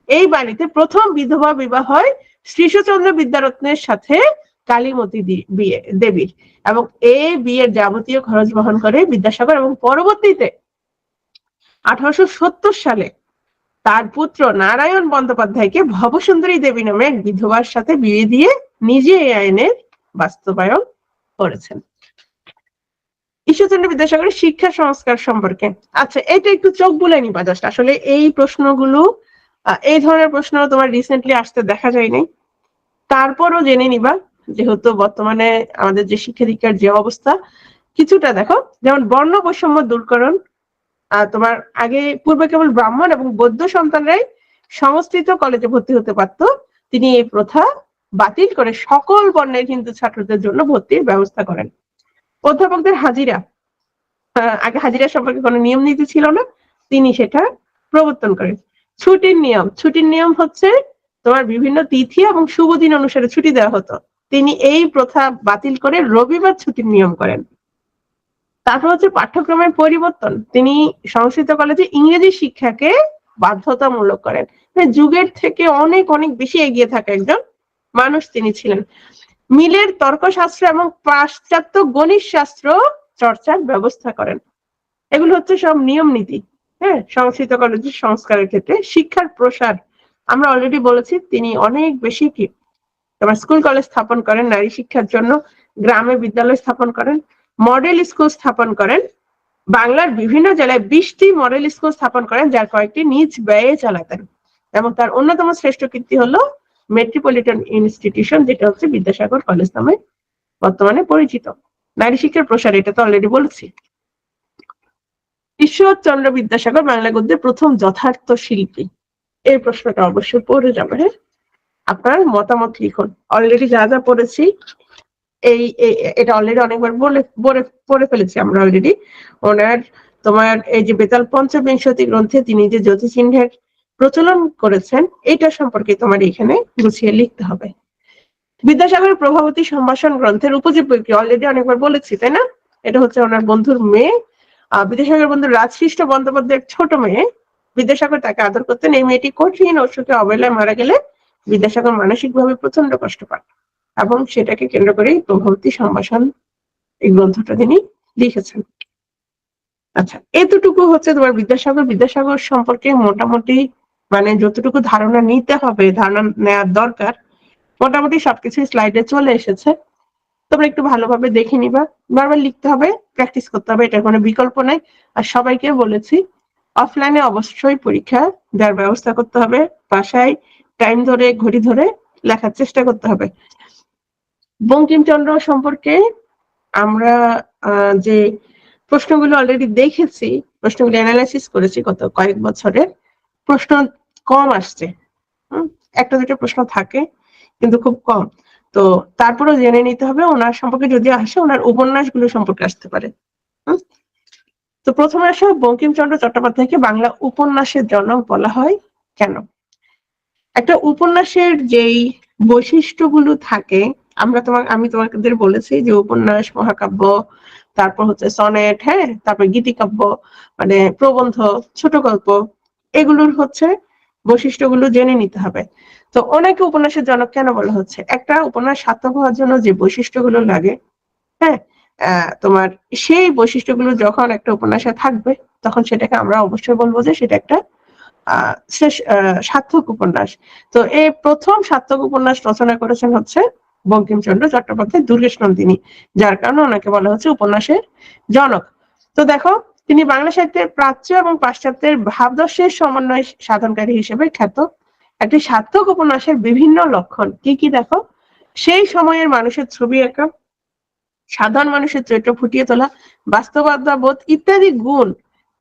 এই বাড়িতে প্রথম বিধবা বিবাহ হয় শ্রীশচন্দ্র বিদ্যারত্নের সাথে কালীমতী দেবীর, এবং এই বিয়ের যাবতীয় খরচ বহন করে বিদ্যাসাগর, এবং পরবর্তীতে 1870 সালে তার পুত্র নারায়ণ বন্দ্যোপাধ্যায়কে ভবসুন্দরী দেবী নামে এক বিধবার সাথে বিয়ে দিয়ে নিজে এই আইনের বাস্তবায়ন করেছেন। ঈশ্বরচন্দ্র বিদ্যাসাগরের শিক্ষা সংস্কার সম্পর্কে, আচ্ছা এটা একটু চোখ বুলাই নিবা জাস্ট। আসলে এই প্রশ্নগুলো, এই ধরনের প্রশ্ন তোমার রিসেন্টলি আসতে দেখা যায়নি, তারপরও জেনে নিবা, যেহেতু বর্তমানে আমাদের যে শিক্ষা দীক্ষার যে অবস্থা, কিছুটা দেখো। যেমন বর্ণ বৈষম্য দূরকরণ, তোমার আগে পূর্বে কেবল ব্রাহ্মণ এবং বৌদ্ধ সন্তানরাই সংস্কৃত কলেজে ভর্তি হতে পারত, তিনি এই প্রথা বাতিল করে সকল বর্ণের হিন্দু ছাত্রদের জন্য ভর্তির ব্যবস্থা করেন। অধ্যাপকদের হাজিরা, আগে হাজিরা সম্পর্কে কোনো নিয়ম নীতি ছিল না, তিনি সেটা প্রবর্তন করেন। ছুটির নিয়ম হচ্ছে তোমার বিভিন্ন তিথি এবং শুভ দিন অনুসারে ছুটি দেওয়া হতো, তিনি এই প্রথা বাতিল করে রবিবার ছুটির নিয়ম করেন। তারপর হচ্ছে পাঠ্যক্রমের পরিবর্তন, তিনি সংস্কৃত কলেজে ইংরেজি শিক্ষাকে বাধ্যতামূলক করেন। যুগের থেকে অনেক অনেক বেশি এগিয়ে থাকা একজন মানুষ তিনি ছিলেন। মিলের তর্কশাস্ত্র এবং পাশ্চাত্য গণিত শাস্ত্র চর্চার ব্যবস্থা করেন। এগুলো হচ্ছে সব নিয়ম নীতি। হ্যাঁ, সংস্কৃত কলেজের সংস্কারের ক্ষেত্রে শিক্ষার প্রসার, আমরা অলরেডি বলেছি তিনি অনেক বেশি কি তোমার স্কুল কলেজ স্থাপন করেন নারী শিক্ষার জন্য, গ্রামে বিদ্যালয় স্থাপন করেন, মডেল স্কুল স্থাপন করেন। বাংলার বিভিন্ন জেলায় 20টি মডেল স্কুল স্থাপন করেন, যার কয়েকটি নিজ ব্যয়ে চালাতেন। এবং তার অন্যতম শ্রেষ্ঠ কীর্তি হলো মেট্রোপলিটন ইনস্টিটিউশন, যেটা হচ্ছে বিদ্যাসাগর কলেজ নামে বর্তমানে পরিচিত। নারী শিক্ষার প্রসার, এটা তো অলরেডি বলেছি। ঈশ্বরচন্দ্র বিদ্যাসাগর বাংলা গদ্যের প্রথম যথার্থ শিল্পী। এই প্রশ্নটা অবশ্যই পড়ে যাবে। হ্যাঁ, আপনার মতামত লিখুন। অলরেডি যা যা পড়েছি এটা অলরেডি অনেকবার পড়ে ফেলেছি আমরা অলরেডি। ওনার তোমার এই যে বেতাল পঞ্চবিংশতি গ্রন্থে তিনি যে জ্যোতিচিহ্নের প্রচলন করেছেন, এটা সম্পর্কে তোমার এখানে গুছিয়ে লিখতে হবে। বিদ্যাসাগর প্রভাবতী সম্ভাষণ গ্রন্থের উপজীব্যকে অলরেডি অনেকবার বলেছি, তাই না? এটা হচ্ছে ওনার বন্ধুর মেয়ে, বিদ্যাসাগর বন্ধুর রাজশিষ্ট বন্দ্যোপাধ্যায়ের ছোট মেয়ে। বিদ্যাসাগর তাকে আদর করতেন। এই মেয়েটি কঠিন অসুখে অবহেলায় মারা গেলে বিদ্যাসাগর মানসিকভাবে প্রচন্ড কষ্ট পান এবং সেটাকে কেন্দ্র করেই প্রভাবতী সম্ভাষণ এই গ্রন্থটা তিনি লিখেছেন। আচ্ছা, এতটুকু হচ্ছে তোমার বিদ্যাসাগর সম্পর্কে মোটামুটি মানে যতটুকু ধারণা নিতে হবে, ধারণা নেওয়ার দরকার, মোটামুটি সবকিছু স্লাইডে চলে এসেছে। তোমরা একটু ভালোভাবে দেখে নিবা, বারবার লিখতে হবে, প্র্যাকটিস করতে হবে, এটার কোনো বিকল্প নাই। আর সবাইকে বলেছি অফলাইনে অবশ্যই পরীক্ষা দেওয়ার ব্যবস্থা করতে হবে, বাসায় টাইম ধরে ঘড়ি ধরে লেখার চেষ্টা করতে হবে। বঙ্কিমচন্দ্র সম্পর্কে আমরা যে প্রশ্নগুলো অলরেডি দেখেছি, প্রশ্নগুলো অ্যানালাইসিস করেছি গত কয়েক বছরের, প্রশ্ন কম আসছে। একটা দুটো প্রশ্ন থাকে কিন্তু খুব কম। তো তারপরেও জেনে নিতে হবে ওনার সম্পর্কে যদি আসে, ওনার উপন্যাসগুলো সম্পর্কে আসতে পারে। তো প্রথমে আসে বঙ্কিমচন্দ্র চট্টোপাধ্যায়কে বাংলা উপন্যাসের জনক বলা হয় কেন? একটা উপন্যাসের যেই বৈশিষ্ট্যগুলো থাকে, আমি তোমাদের বলেছি যে উপন্যাস, মহাকাব্য, তারপর হচ্ছে সনেট, হ্যাঁ, তারপর গীতিকাব্য মানে প্রবন্ধ, ছোট গল্প, এগুলোর হচ্ছে বৈশিষ্ট্যগুলো জেনে নিতে হবে। তো অনেকে উপন্যাসের জনক কেন বলা হচ্ছে? একটা উপন্যাস সার্থক হওয়ার জন্য যে বৈশিষ্ট্যগুলো লাগে, হ্যাঁ, তোমার সেই বৈশিষ্ট্যগুলো যখন একটা উপন্যাসে থাকবে, তখন সেটাকে আমরা অবশ্যই বলবো যে সেটা একটা সার্থক উপন্যাস। তো এই প্রথম সার্থক উপন্যাস রচনা করেছেন হচ্ছে বঙ্কিমচন্দ্র চট্টোপাধ্যায় দুর্গেশ নন্দিনী, যার কারণে ওনাকে বলা হচ্ছে উপন্যাসের জনক। তো দেখো, তিনি বাংলা সাহিত্যের প্রাচ্য এবং পাশ্চাত্যের ভাবদর্শের সমন্বয় সাধনকারী হিসেবে খ্যাত। একটি সার্থক উপন্যাসের বিভিন্ন লক্ষণ কি কি দেখো? সেই সময়ের মানুষের ছবি আঁকা, সাধারণ মানুষের চরিত্র ফুটিয়ে তোলা, বাস্তবতাবোধ ইত্যাদি গুণ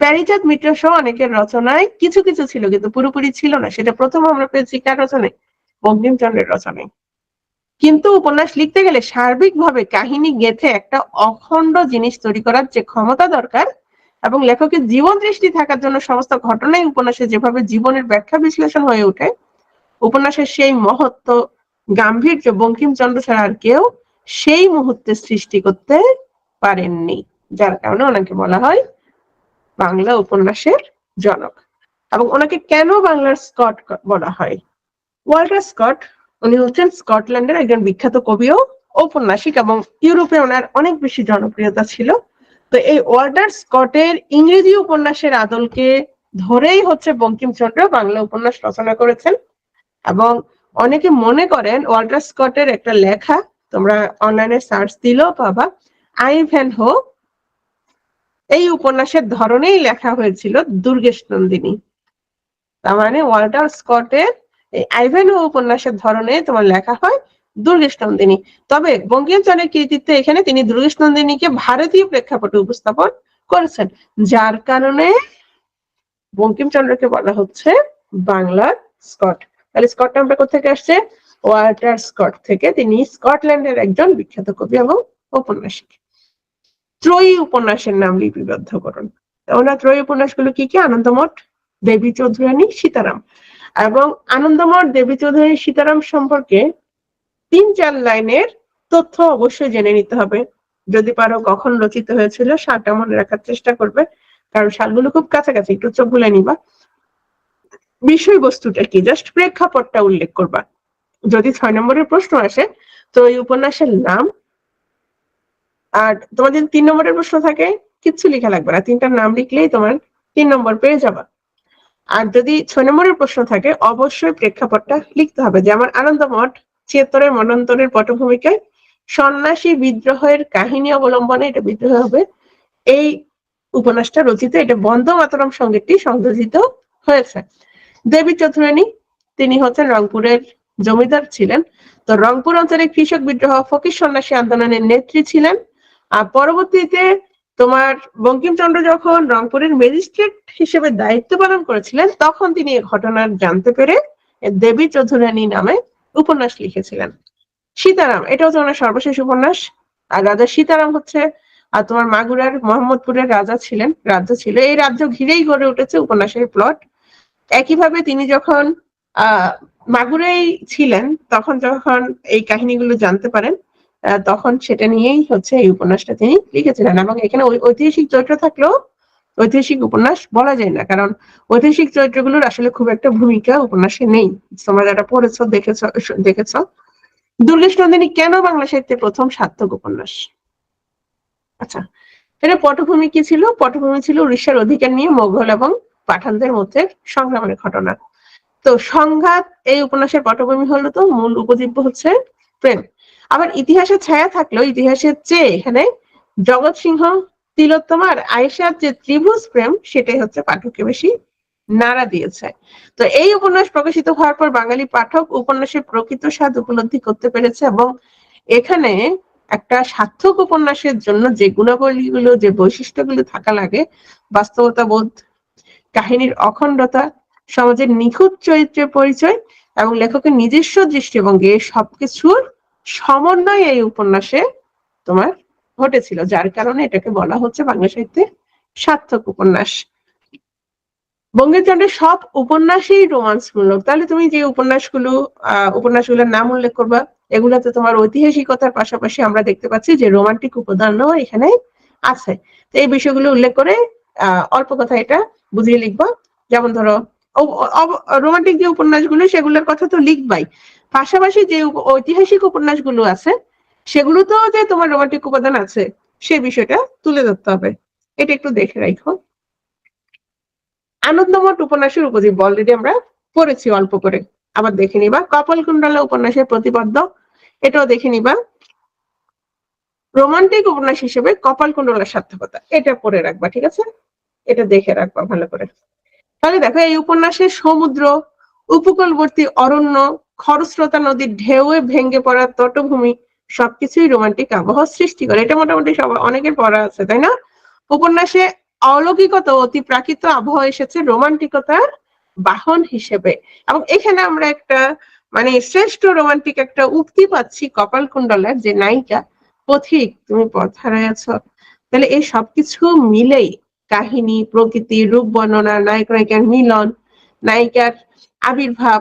প্যারিচাঁদ মিত্র সহ অনেকের রচনায় কিছু কিছু ছিল, কিন্তু পুরোপুরি ছিল না। সেটা প্রথম আমরা পেয়েছি কার রচনায়? বঙ্কিমচন্দ্রের রচনায়। কিন্তু উপন্যাস লিখতে গেলে সার্বিকভাবে কাহিনী গেঁথে একটা অখণ্ড জিনিস তৈরি করার যে ক্ষমতা দরকার, এবং লেখকের জীবন দৃষ্টি থাকার জন্য সমস্ত ঘটনাই উপন্যাসে যেভাবে জীবনের ব্যাখ্যা বিশ্লেষণ হয়ে ওঠে, উপন্যাসের সেই মহত্ব গাম্ভীর্য বঙ্কিমচন্দ্র ছাড়া আর কেউ সেই মুহূর্তে সৃষ্টি করতে পারেননি, যার কারণে ওনাকে বলা হয় বাংলা উপন্যাসের জনক। এবং ওনাকে কেন বাংলার স্কট বলা হয়? ওয়াল্টার স্কট, উনি হচ্ছেন স্কটল্যান্ডের একজন বিখ্যাত কবি ও ঔপন্যাসিক, এবং ইউরোপে ওনার অনেক বেশি জনপ্রিয়তা ছিল। তো এই ওয়াল্টার স্কটের ইংরেজি উপন্যাসের আদলকে ধরেই হচ্ছে বঙ্কিমচন্দ্র বাংলা উপন্যাস রচনা করেছেন। এবং অনেকে মনে করেন ওয়াল্টার স্কটের একটা লেখা, তোমরা অনলাইনে সার্চ দিলেও পাবা, আইভ্যানহো, এই উপন্যাসের ধরনেই লেখা হয়েছিল দুর্গেশ নন্দিনী। তার মানে ওয়াল্টার স্কটের এই আইভ্যানহো উপন্যাসের ধরনে তোমার লেখা হয় দুর্গেশ নন্দিনী। তবে বঙ্কিমচন্দ্রের কৃতিত্বে এখানে তিনি দুর্গেশ নন্দিনীকে ভারতীয় প্রেক্ষাপটে উপস্থাপন করেছেন, যার কারণে বঙ্কিমচন্দ্রকে বলা হচ্ছে বাংলার স্কট। তাহলে স্কট নামটা কোথেকে আসছে? ওয়াল্টার স্কট থেকে। তিনি স্কটল্যান্ডের একজন বিখ্যাত কবি এবং ঔপন্যাসিক। ত্রয়ী উপন্যাসের নাম লিপিবদ্ধ করুন। ওনার ত্রয়ী উপন্যাসগুলো কি কি? আনন্দমঠ, দেবী চৌধুরানী, সীতারাম। এবং আনন্দমঠ, দেবী চৌধুরানী, সীতারাম সম্পর্কে 3-4 লাইনের তথ্য অবশ্যই জেনে নিতে হবে। যদি পারো কখন রচিত হয়েছিল সালটা মনে রাখার চেষ্টা করবে, কারণ সালগুলো খুব কাছাকাছি, একটু চোখ বুলে নিবা। বিষয়বস্তুটা কি, জাস্ট প্রেক্ষাপটটা উল্লেখ করবা। যদি 6 নম্বরের প্রশ্ন আসে তো এই উপন্যাসের নাম, আর তোমার যদি 3 নম্বরের প্রশ্ন থাকে কিচ্ছু লেখা লাগবে না, 3টার নাম লিখলেই তোমার 3 নম্বর পেয়ে যাবা। আর যদি 6 নম্বরের প্রশ্ন থাকে অবশ্যই প্রেক্ষাপটটা লিখতে হবে। যেমন আনন্দমঠ 76-এর মন্বন্তরের পটভূমিকায় সন্ন্যাসী বিদ্রোহের কাহিনী অবলম্বনে, এটা বিদ্রোহ হবে, এই উপন্যাসটা রচিত। এটা বন্দে মাতরম সঙ্গীতটি সংযোজিত হয়েছে। দেবী চৌধুরানী তিনি হচ্ছেন রংপুরের জমিদার ছিলেন। তো রংপুর অঞ্চলে কৃষক বিদ্রোহ, ফকির সন্ন্যাসী আন্দোলনের নেত্রী ছিলেন। আর পরবর্তীতে তোমার বঙ্কিমচন্দ্র যখন রংপুরের ম্যাজিস্ট্রেট হিসেবে দায়িত্ব পালন করেছিলেন তখন তিনি এই ঘটনার জানতে পেরে দেবী চৌধুরানী নামে উপন্যাস লিখেছিলেন। সীতারাম, এটা হচ্ছে ওনার সর্বশেষ উপন্যাস। আর রাজা সীতারাম হচ্ছে আর তোমার মাগুরার মোহাম্মদপুরের রাজা ছিলেন, রাজ্য ছিল। এই রাজ্য ঘিরেই গড়ে উঠেছে উপন্যাসের প্লট। একইভাবে তিনি যখন মাগুরাই ছিলেন তখন যখন এই কাহিনীগুলো জানতে পারেন তখন সেটা নিয়েই হচ্ছে এই উপন্যাসটা তিনি লিখেছিলেন। এবং এখানে ঐতিহাসিক চরিত্র থাকলেও ঐতিহাসিক উপন্যাস বলা যায় না, কারণ ঐতিহাসিক চরিত্রগুলোর আসলে খুব একটা ভূমিকা উপন্যাসে নেই। তোমরা যারা পড়েছ দেখেছ। দুর্গেশ নন্দিনী কেন বাংলা সাহিত্যে প্রথম সার্থক উপন্যাস? আচ্ছা, এটা পটভূমি কি ছিল? পটভূমি ছিল উড়িষ্যার অধিকার নিয়ে মোগল এবং পাঠানদের মধ্যে সংগ্রামের ঘটনা। তো সংঘাত এই উপন্যাসের পটভূমি হলো, তো মূল উপজীব্য হচ্ছে প্রেম। আবার ইতিহাসের ছায়া থাকলেও ইতিহাসের চেয়ে এখানে জগৎ সিংহ, তিলোত্তমা আর আয়েশার যে ত্রিভুজ প্রেম সেটাই হচ্ছে পাঠককে বেশি নাড়া দিয়েছে। তো এই উপন্যাস প্রকাশিত হওয়ার পর বাঙালি পাঠক উপন্যাসের প্রকৃত স্বাদ উপলব্ধি করতে পেরেছে। এবং এখানে একটা সার্থক উপন্যাসের জন্য যে গুণাবলীগুলো, যে বৈশিষ্ট্যগুলো থাকা লাগে, বাস্তবতাবোধ, কাহিনীর অখণ্ডতা, সমাজের নিখুঁত চরিত্রের পরিচয় এবং লেখকের নিজস্ব দৃষ্টিভঙ্গি, সবকিছুর সমন্বয় এই উপন্যাসে তোমার ঘটেছিল, যার কারণে এটাকে বলা হচ্ছে বাংলা সাহিত্যের সার্থক উপন্যাস। বঙ্কিমচন্দ্রের সব উপন্যাসই রোমান্সমূলক। তাহলে তুমি যে উপন্যাসগুলোর নাম উল্লেখ করবা এগুলোতে তোমার ঐতিহাসিকতার পাশাপাশি আমরা দেখতে পাচ্ছি যে রোমান্টিক উপাদানও এখানে আছে। তো এই বিষয়গুলো উল্লেখ করে অল্প কথা এটা বুঝিয়ে লিখবা। যেমন ধরো রোমান্টিক যে উপন্যাসগুলো সেগুলোর কথা তো লিখবাই, পাশাপাশি যে ঐতিহাসিক উপন্যাসগুলো আছে সেগুলোতেও যে তোমার রোমান্টিক উপাদান আছে সে বিষয়টা তুলে ধরতে হবে। এটা একটু দেখে রাখো। আনন্দমঠ উপন্যাসের উপজীব্য অলরেডি আমরা পড়েছি অল্প করে, আবার দেখে নিবা। কপালকুণ্ডলা উপন্যাসের প্রতিপাদ্য, এটাও দেখে নিবা। রোমান্টিক উপন্যাস হিসেবে কপালকুণ্ডলার সার্থকতা, এটা পড়ে রাখবা, ঠিক আছে? এটা দেখে রাখবা ভালো করে। তাহলে দেখো এই উপন্যাসের সমুদ্র, উপকূলবর্তী অরণ্য, খরস্রোতা নদীর ঢেউয়ে ভেঙে পড়া তটভূমি সবকিছুই রোমান্টিক আবহাওয়া সৃষ্টি করে। এটা মোটামুটি অনেকের পড়া আছে, তাই না? উপন্যাসে অলৌকিকতা, অতি প্রাকৃত আবহাওয়া এসেছে রোমান্টিকতার বাহন হিসেবে। এবং এখানে আমরা একটা মানে শ্রেষ্ঠ রোমান্টিক একটা উক্তি পাচ্ছি কপালকুণ্ডলার, যে নায়িকা পথিক তুমি পথ হারাইয়াছ। তাহলে এই সবকিছু মিলেই কাহিনী, প্রকৃতি, রূপ বর্ণনা, নায়ক নায়িকার মিলন, নায়িকার আবির্ভাব,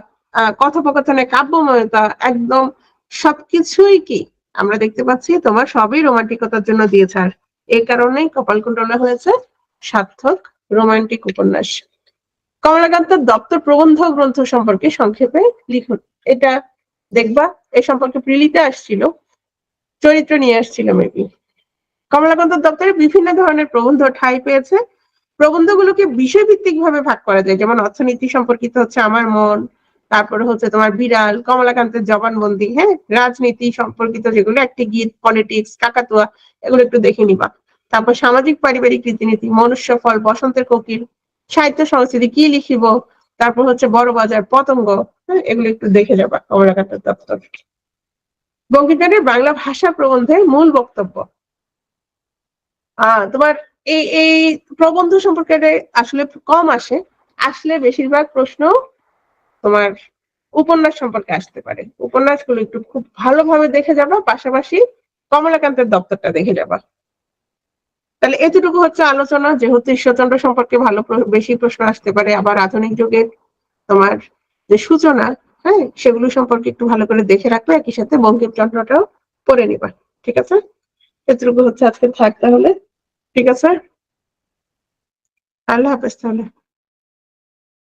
কথোপকথনে কাব্যময়তা, একদম সবকিছুই কি আমরা দেখতে পাচ্ছি তোমার সবই রোমান্টিকতার জন্য দিয়েছে। আর এই কারণেই কপালকুণ্ডলা হয়েছে সার্থক রোমান্টিক উপন্যাস। কমলাকান্ত দত্তর প্রবন্ধ গ্রন্থ সম্পর্কে সংক্ষেপে লিখুন। এটা দেখবা এ সম্পর্কে প্রিলিতে আসছিল, চরিত্র নিয়ে আসছিল মেবি। কমলাকান্ত দত্তরের বিভিন্ন ধরনের প্রবন্ধ ঠাঁই পেয়েছে। প্রবন্ধগুলোকে বিষয়ভিত্তিক ভাবে ভাগ করা যায়, যেমন অর্থনীতি সম্পর্কিত হচ্ছে আমার মন, তারপরে হচ্ছে তোমার বিড়াল, কমলাকান্তের জবানবন্দি, হ্যাঁ, রাজনীতি সম্পর্কিত যেগুলো একটি গীত, পলিটিক্স, কাকাতুয়া, এগুলো একটু দেখে নিবা। তারপর সামাজিক পারিবারিক রীতিনীতি, মনুষ্য ফল, বসন্তের কোকিল, সাহিত্য সংস্কৃতি কি লিখিব, তারপর হচ্ছে বড় বাজার, পতঙ্গ, হ্যাঁ, এগুলো একটু দেখে যাবা কমলাকান্ত দত্তর। বঙ্কিমচন্দ্রের বাংলা ভাষা প্রবন্ধের মূল বক্তব্য। তোমার এই এই প্রবন্ধ সম্পর্কে আসলে কম আসে, আসলে বেশিরভাগ প্রশ্ন তোমার উপন্যাস সম্পর্কে আসতে পারে। উপন্যাসগুলো একটু খুব ভালোভাবে দেখে যাবা, পাশাপাশি কমলাকান্তের দপ্তরটা দেখে যাবা। তাহলে এতটুকু হচ্ছে আলোচনা, যেহেতু ঈশ্বরচন্দ্র সম্পর্কে বেশি প্রশ্ন আসতে পারে, আবার আধুনিক যুগের তোমার যে সূচনা, হ্যাঁ, সেগুলো সম্পর্কে একটু ভালো করে দেখে রাখবে, একই সাথে বঙ্কিমচন্দ্রটাও পড়ে নিবা। ঠিক আছে, এতটুকু হচ্ছে আজকে থাক তাহলে। ঠিক আছে, আল্লাহ হাফেজ তাহলে।